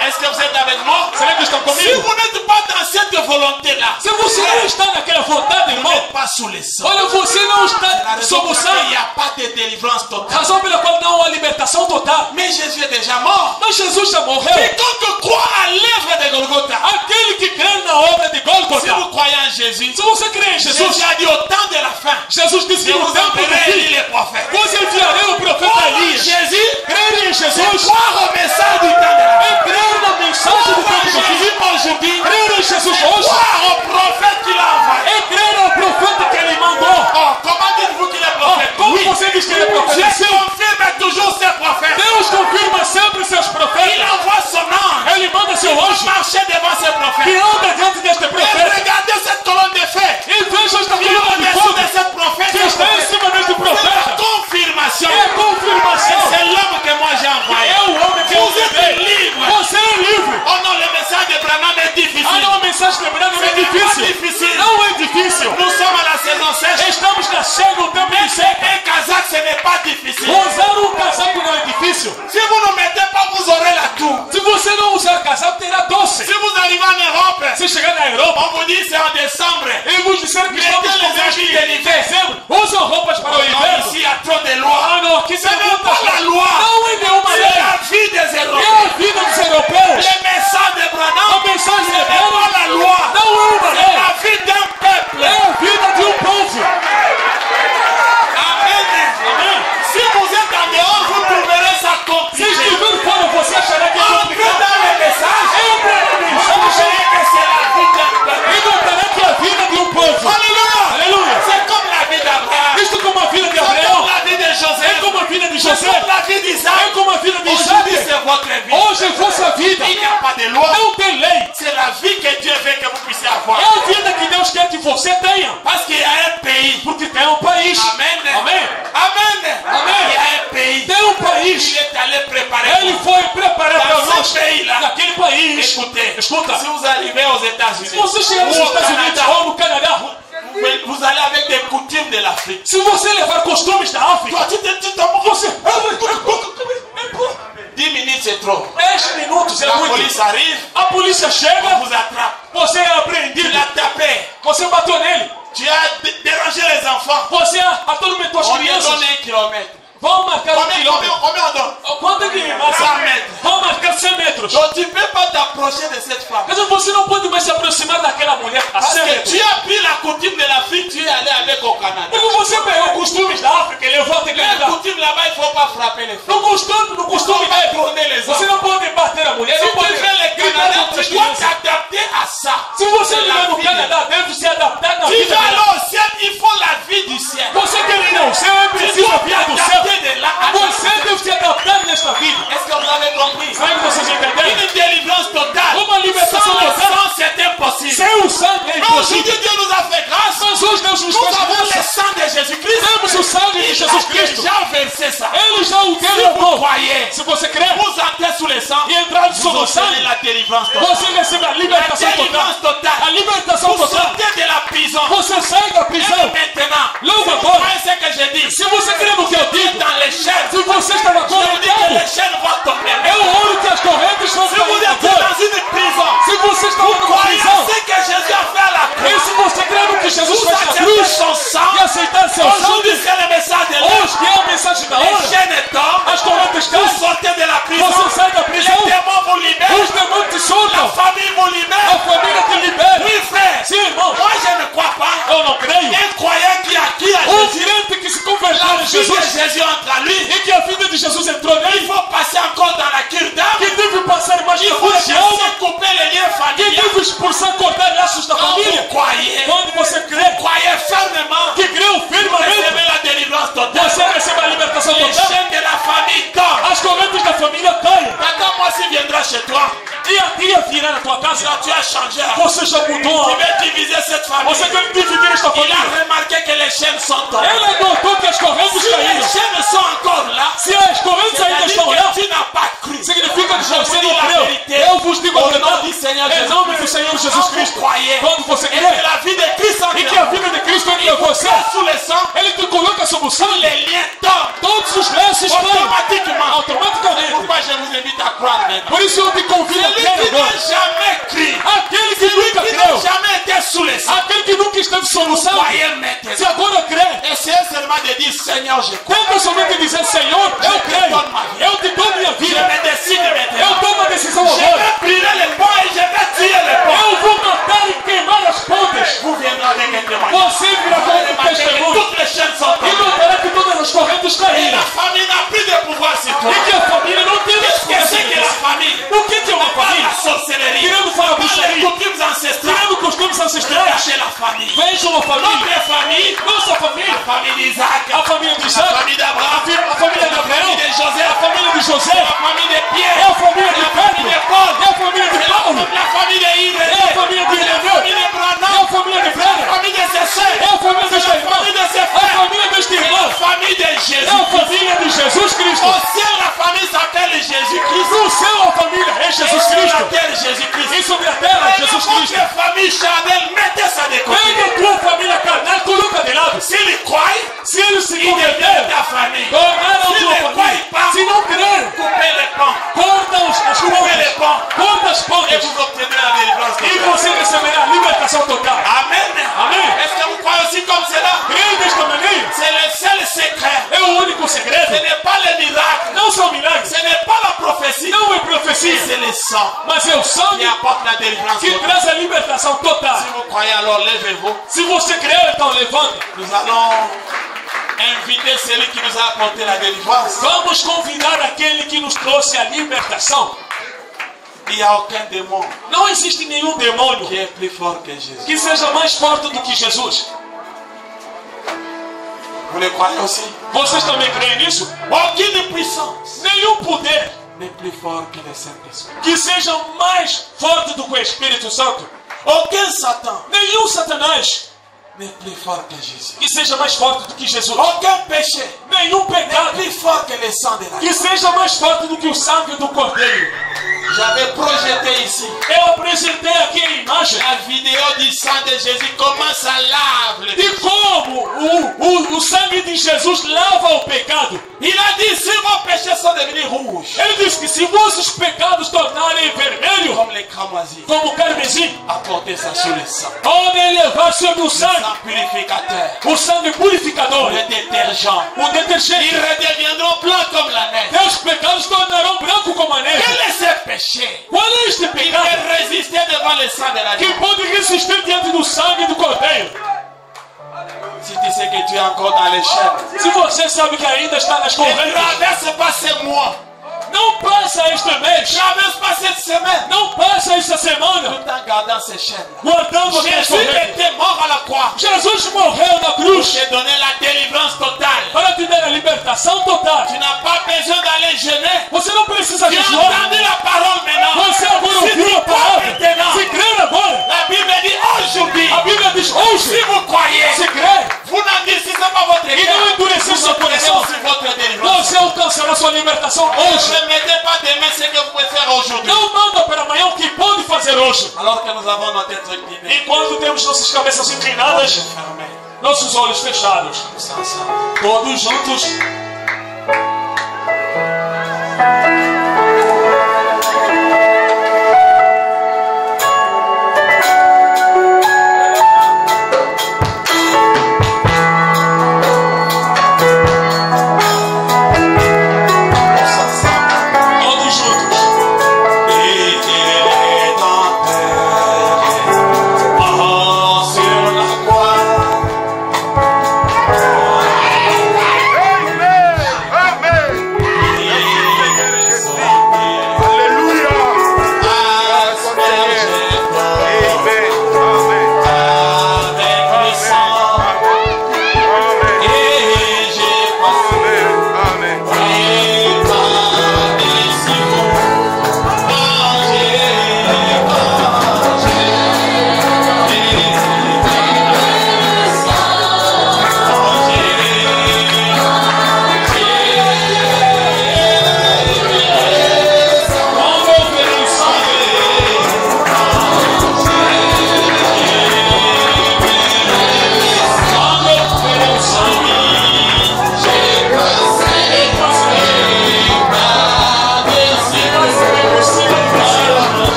Est-ce que vous êtes avec moi? Será que estão Si comigo? vous n'êtes pas dans cette volonté-là, Se você não está naquela vontade, vous irmão, n'êtes pas sous le sang. olha, você não La está raison sob pour o laquelle il sangue. n'y a pas de délivrance totale. Razão pela qual não há libertação total. Mais Jésus est déjà mort. Mas Jesus já morreu. Quiconque croit à l'œuvre de Golgotha, Aquele que crê na obra de si vous Gólgota. croyez en Jésus, Se você crê em Jesus, Jésus a dit au temps de la fin, Jesus disse je que no vous tempo do enverrai fim, Élie le prophète. você enviarei o profeta Croire en Elias. Jésus, Crer em c'est Jesus croire au message du temps de la fin. é crer na mensagem do Croire en tempo do fim. Jésus aujourd'hui, Crer em Jesus hoje croire au prophète qu'il a envoyé. é crer ao profeta que ele mandou. Oh, comment dites-vous qu'il est prophète? Como você diz que ele é Dieu profeta? Sim. confirme toujours ses prophètes. Deus confirma sempre seus Il profetas. envoie son ange. Ele manda seu Il va anjo marcher devant ses que prophètes. anda diante deste Et profeta. regardez cette colonne de feu. E veja esta Qui est coluna de au-dessus fogo de cette prophète. que está em cima deste C'est la profeta. confirmation. É a confirmação. C'est l'homme que moi j'ai envoyé. É o homem que eu Vous êtes enviei. libre. Você é livre. Oh non, le message de Branham est Ah, difficile. não, a mensagem de Branham não é Ce n'est pas difícil. difficile. Não é difícil. Nous sommes à la saison sèche. Estamos nascendo no tempo de Mais seca. un casaque, ce n'est pas difficile. Usar um casaco não é difícil. Si vous ne mettez pas, vous aurez la toux. Se você não usar casaco, terá doce. Si vous arrivez en Europe, Se chegar na Europa on vous dit c'est en décembre. e vos disseram que estamos Mettez com les habits de mês l'hiver. dezembro, usam roupas para o Non, inverno. ici, il y a trop de lois. Ah, não, aqui Ce tem n'est muitas pas la leis. loi. Não é nenhuma C'est lei. la vie des É Européens. a vida dos europeus. Le message de Branham, A mensagem ce de n'est Branham pas la loi. não é uma C'est lei. la vie d'un peuple. É a vida de um povo. Amen. Amém? Si vous êtes en dehors, vous trouverez ça Se compliqué. estiver fora, você achará que é Entrez complicado. dans le message. Entra na Vous mensagem verrez que c'est la vie d'un peuple. e notará que é a vida de um povo. Alléluia. Aleluia. C'est comme la vie d'Abraham. Isto como a vida de C'est Abraão. comme la vie de É Joseph. como a vida de C'est José. comme la vie d'Isaac. É como a vida de Aujourd'hui, Isaac. c'est votre vie. Hoje é vossa vida. Il n'y a pas de loi. Não tem lei. C'est la vie que Dieu veut que vous puissiez avoir. É a vida que Deus quer que você tenha. Parce qu'il y a un pays. Porque tem um país. Amen. Amém. Amen. Amen. Il y a un pays. Tem um país. Il est allé préparer. Ele foi preparar para Dans nós. ce pays-là. Naquele país. Écoutez, Escuta. si vous arrivez aux États-Unis, Se você chegar nos ou au Estados Unidos Canada, ou no Canadá, vous allez avec des coutumes de l'Afrique. se você levar costumes da África, Toi, tu te você. 10 minutes, c'est trop. 10 minutos é La muito. police arrive, A polícia on chega, vous attrape. você é Tu apreendido. l'as tapé. Você bateu nele. Tu as dérangé les enfants. Você atormentou as On lui a crianças. donné 1 kilomètre. Vão marcar um Combien quilômetro. on donne? Quanto é que 100 mètres. Vão marcar 100 metros. Donc tu ne peux pas t'approcher de cette femme. Mas você não pode mais se aproximar daquela mulher a Parce 100 que metros. tu as pris la coutume de l'Afrique, tu es allé avec au Canada. Porque você pegou costumes da África e levou até La Canadá. coutume là-bas, il ne faut pas frapper les femmes. No costume Pas dele. tourner les Você hommes. não pode bater a mulher, Si não tu pode fais le gritar Canada, contra as tu dois crianças. t'adapter à ça. Se você C'est viver la no vie. Canadá, deve se adaptar na Tu vida vas aller dela. au ciel, il faut la vie du ciel. Você quer ir ao céu, é Tu preciso dois a vida do céu. t'adapter de là à Você là. deve se adaptar nesta vida. Est-ce que vous avez compris? Será que vocês entenderam? Une délivrance totale. Uma libertação Sans le total. sang, c'est impossible. Sem o sangue é Mais aujourd'hui, impossível. Dieu nous a fait grâce. Mas hoje Deus nos Nous faz avons le graça. sang de Jésus-Christ. Temos o sangue de Il Jesus a Cristo. déjà versé ça. Ele já o Si vous derramou. croyez, Se você crê vous entrez sous le sang, e entrar vous sob o obtenez sangue, la délivrance totale. você recebe a La libertação total. délivrance totale. A libertação Vous total. sortez de la prison. Você sai da Et prisão. maintenant, Logo si vous agora. croyez ce que je dis, Se você crê no que eu vous êtes digo, dans les chaînes. se você está Je vous dis que conectado, les chaînes vont tomber. é o ouro que as correntes vão Si vous cair êtes agora. dans une prison, Se você está vous numa croyez prisão, ce que Jésus a fait à la e croix. se você crê no que Jesus Vous faz na acceptez cruz son sang. e aceitar seu Aujourd'hui, sangue, c'est le message de l'heure. hoje que é a mensagem da Les hora, chaînes tombent. as correntes Vous caem, sortez de la prison. você sai da Les prisão, démons vous libèrent. os demônios te La soltam, libertam. famille vous A libère. família te libera. Oui, frère. Sim, irmão. Moi, je ne crois pas. Eu não creio. Un croyant qui a qui a Jésus, Crente que se converteu la em vie de Jesus Jésus entre lui. e que a vida de Jesus entrou Il nele, faut passer encore dans la cure d'âme. que deve passar mais Il na faut cura de alma, chercher couper les liens que familiaux. deve expulsar, cortar laços da Quand família. vous croyez, Quando você crê, croyez fermement. que creu Vous firmemente, recevez la délivrance totale. você recebe a libertação Les total. chaînes de la famille tombent. As correntes da família caem. Maintenant, moi, s'il viendra chez toi, E a tia virá na tua casa, quand tu as changé, você já tu mudou. veux diviser cette famille. Você quer dividir esta Il família. a remarqué que les chaînes sont tombées. Ela notou que as correntes Si les caíram. chaînes sont encore là, Se as correntes ainda c'est-à-dire estão lá, que tu n'as pas cru. significa que Je vous você dis não la creu. vérité. Eu vos digo a Au nom verdade. du Seigneur Em Jésus. nome do Senhor Jesus Quand vous Cristo. croyez, Quando você et que crê, la vie de Christ en e que a vida de Cristo entra em você, sous le sang, Ele te coloca sob o sangue. les liens tombent. Todos os laços caem. Automatiquement. Automaticamente. Pourquoi je vous invite à croire maintenant? Por isso eu te convido a Celui crer qui n'a agora. jamais cru, Aquele que celui nunca qui n'a creu, jamais été sous le sang, aquele que nunca esteve sob o sangue, croyez se maintenant. agora crê, Essayez seulement de dire Seigneur, je crois. tenta somente dizer: Senhor, eu creio, eu te dou minha Je vida, me décide eu maintenant. tomo a decisão Je agora. vais brûler les ponts et je vais tuer les ponts. Eu vou matar e queimar as pontes. Vous viendrez avec un témoignage. Você virá Vous com allez um remarquer que testemunho toutes les chaînes sont e tombées. notará que todas as correntes Et la caíram. famille n'a plus de pouvoir sur toi. E que a família não tem mais Qu'est-ce que c'est que la famille? O que é uma Pas la família? sorcellerie. Tirando fora a Pas les bruxaria, coutumes ancestrales. tirando costumes ancestrais, Cachez la famille. vejam a família. Notre famille, Nossa família, la famille d'Isaac, a família de la Isaac, famille d'Abraham, a família de la Abraão, famille de Joseph, a família de José, la famille de é Pierre, a família de la famille Pedro, de Paul, é a família de Paulo, la famille de é a Irénée, família de la Ireneu, famille de é a Branham, família de la Vera, famille de ses sœurs, é a família deste la irmão, famille de ses a frères, família deste et irmão, la famille de é a Jésus. família de Jesus Cristo. Au ciel, la famille s'appelle Jésus-Christ. No céu a família é Et Jesus sur la Cristo. terre, Jésus-Christ. E sobre a terra, Et Jesus votre Cristo. famille charnelle, mettez ça de côté. Pega a tua família carnal, coloca de lado. S'ils croient, Se eles se ils deviennent converterem, ta famille. tornaram S'ils tua ne croient família. pas, Se não crer, coupez les ponts. corta as Coupez les pontes. ponts. Corta as Et pontes. vous obtiendrez la délivrance E totale. você receberá a libertação total. Amen. Amen. Est-ce que vous croyez aussi comme cela? Creio desta maneira. C'est le seul secret. É o único Ce segredo. n'est pas le miracle. Não são milagres. Ce n'est pas la prophétie. Não é profecia. C'est le sang Mas é o qui sangue apporte la délivrance que totale. traz a libertação Si total. vous croyez, alors levez-vous. Se você crer, então levanta. Nous allons inviter celui qui nous a apporté la délivrance. Vamos convidar aquele que nos trouxe a libertação. Il n'y a aucun démon Não existe nenhum demônio qui est plus fort que Jésus. que seja mais forte do que Jesus. Vous le croyez aussi? Vocês também creem nisso? Aucune puissance Nenhum poder n'est plus fort que le Saint-Esprit. que seja mais forte do que o Espírito Santo. Aucun Satan Nenhum Satanás n'est plus fort que Jésus. que seja mais forte do que Jesus. Aucun péché Nenhum pecado n'est plus fort que le sang de la vie. que seja mais forte do que o sangue do Cordeiro. J'avais projeté ici Eu apresentei aqui a imagem la vidéo du sang de Jésus, comment ça lave le de como o sangue de Jesus lava o pecado. Il a dit, si vos péchés sont devenus rouges, Ele disse que se vossos pecados tornarem vermelhos, comme les cramoisis, como carmesim, apportez ça sur le sang. podem levar sobre o Le sangue, sang purificateur, o sangue purificador, le détergent. o detergente. Ils redeviendront blancs comme la neige. Teus pecados tornarão branco como a neve. Quel est ce péché Qual é este qui pecado peut résister devant le sang de la que vie? pode resistir diante do sangue do Cordeiro? Si tu sais que tu es encore dans les chaînes, Se você sabe que ainda está nas ne correntes, traverse pas ce mois, não passa este mês, traverse pas cette semaine, não passa esta semana, tout en gardant ces chaînes. guardando aquelas Jésus correntes. était mort à la croix Jesus morreu na pour cruz te donner la délivrance totale. para te dar a libertação total. Tu n'as pas besoin d'aller jeûner. Você não precisa Tu as jejuar. entendu la parole maintenant. Você agora Si ouviu tu a crois palavra. maintenant, Se crer agora, la Bible dit aujourd'hui, a Bíblia diz si hoje, vous croyez, se crer, vous n'endurcissez pas votre e não cœur. endurecer Vous seu obtenez coração. aussi votre délivrance. Você alcançará sua libertação hoje. Ne mettez pas demain ce que vous pouvez faire aujourd'hui. Não manda para amanhã o que pode fazer hoje. Alors que nous avons notre tête inclinée, Enquanto temos nossas cabeças inclinadas, fermée, nossos olhos fechados, tous ensemble. todos juntos. Tous ensemble. Todos juntos. Et qu'il est dans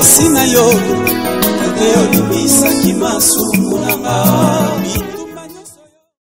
pesi na yo, kote olimbisaki masumu nanga.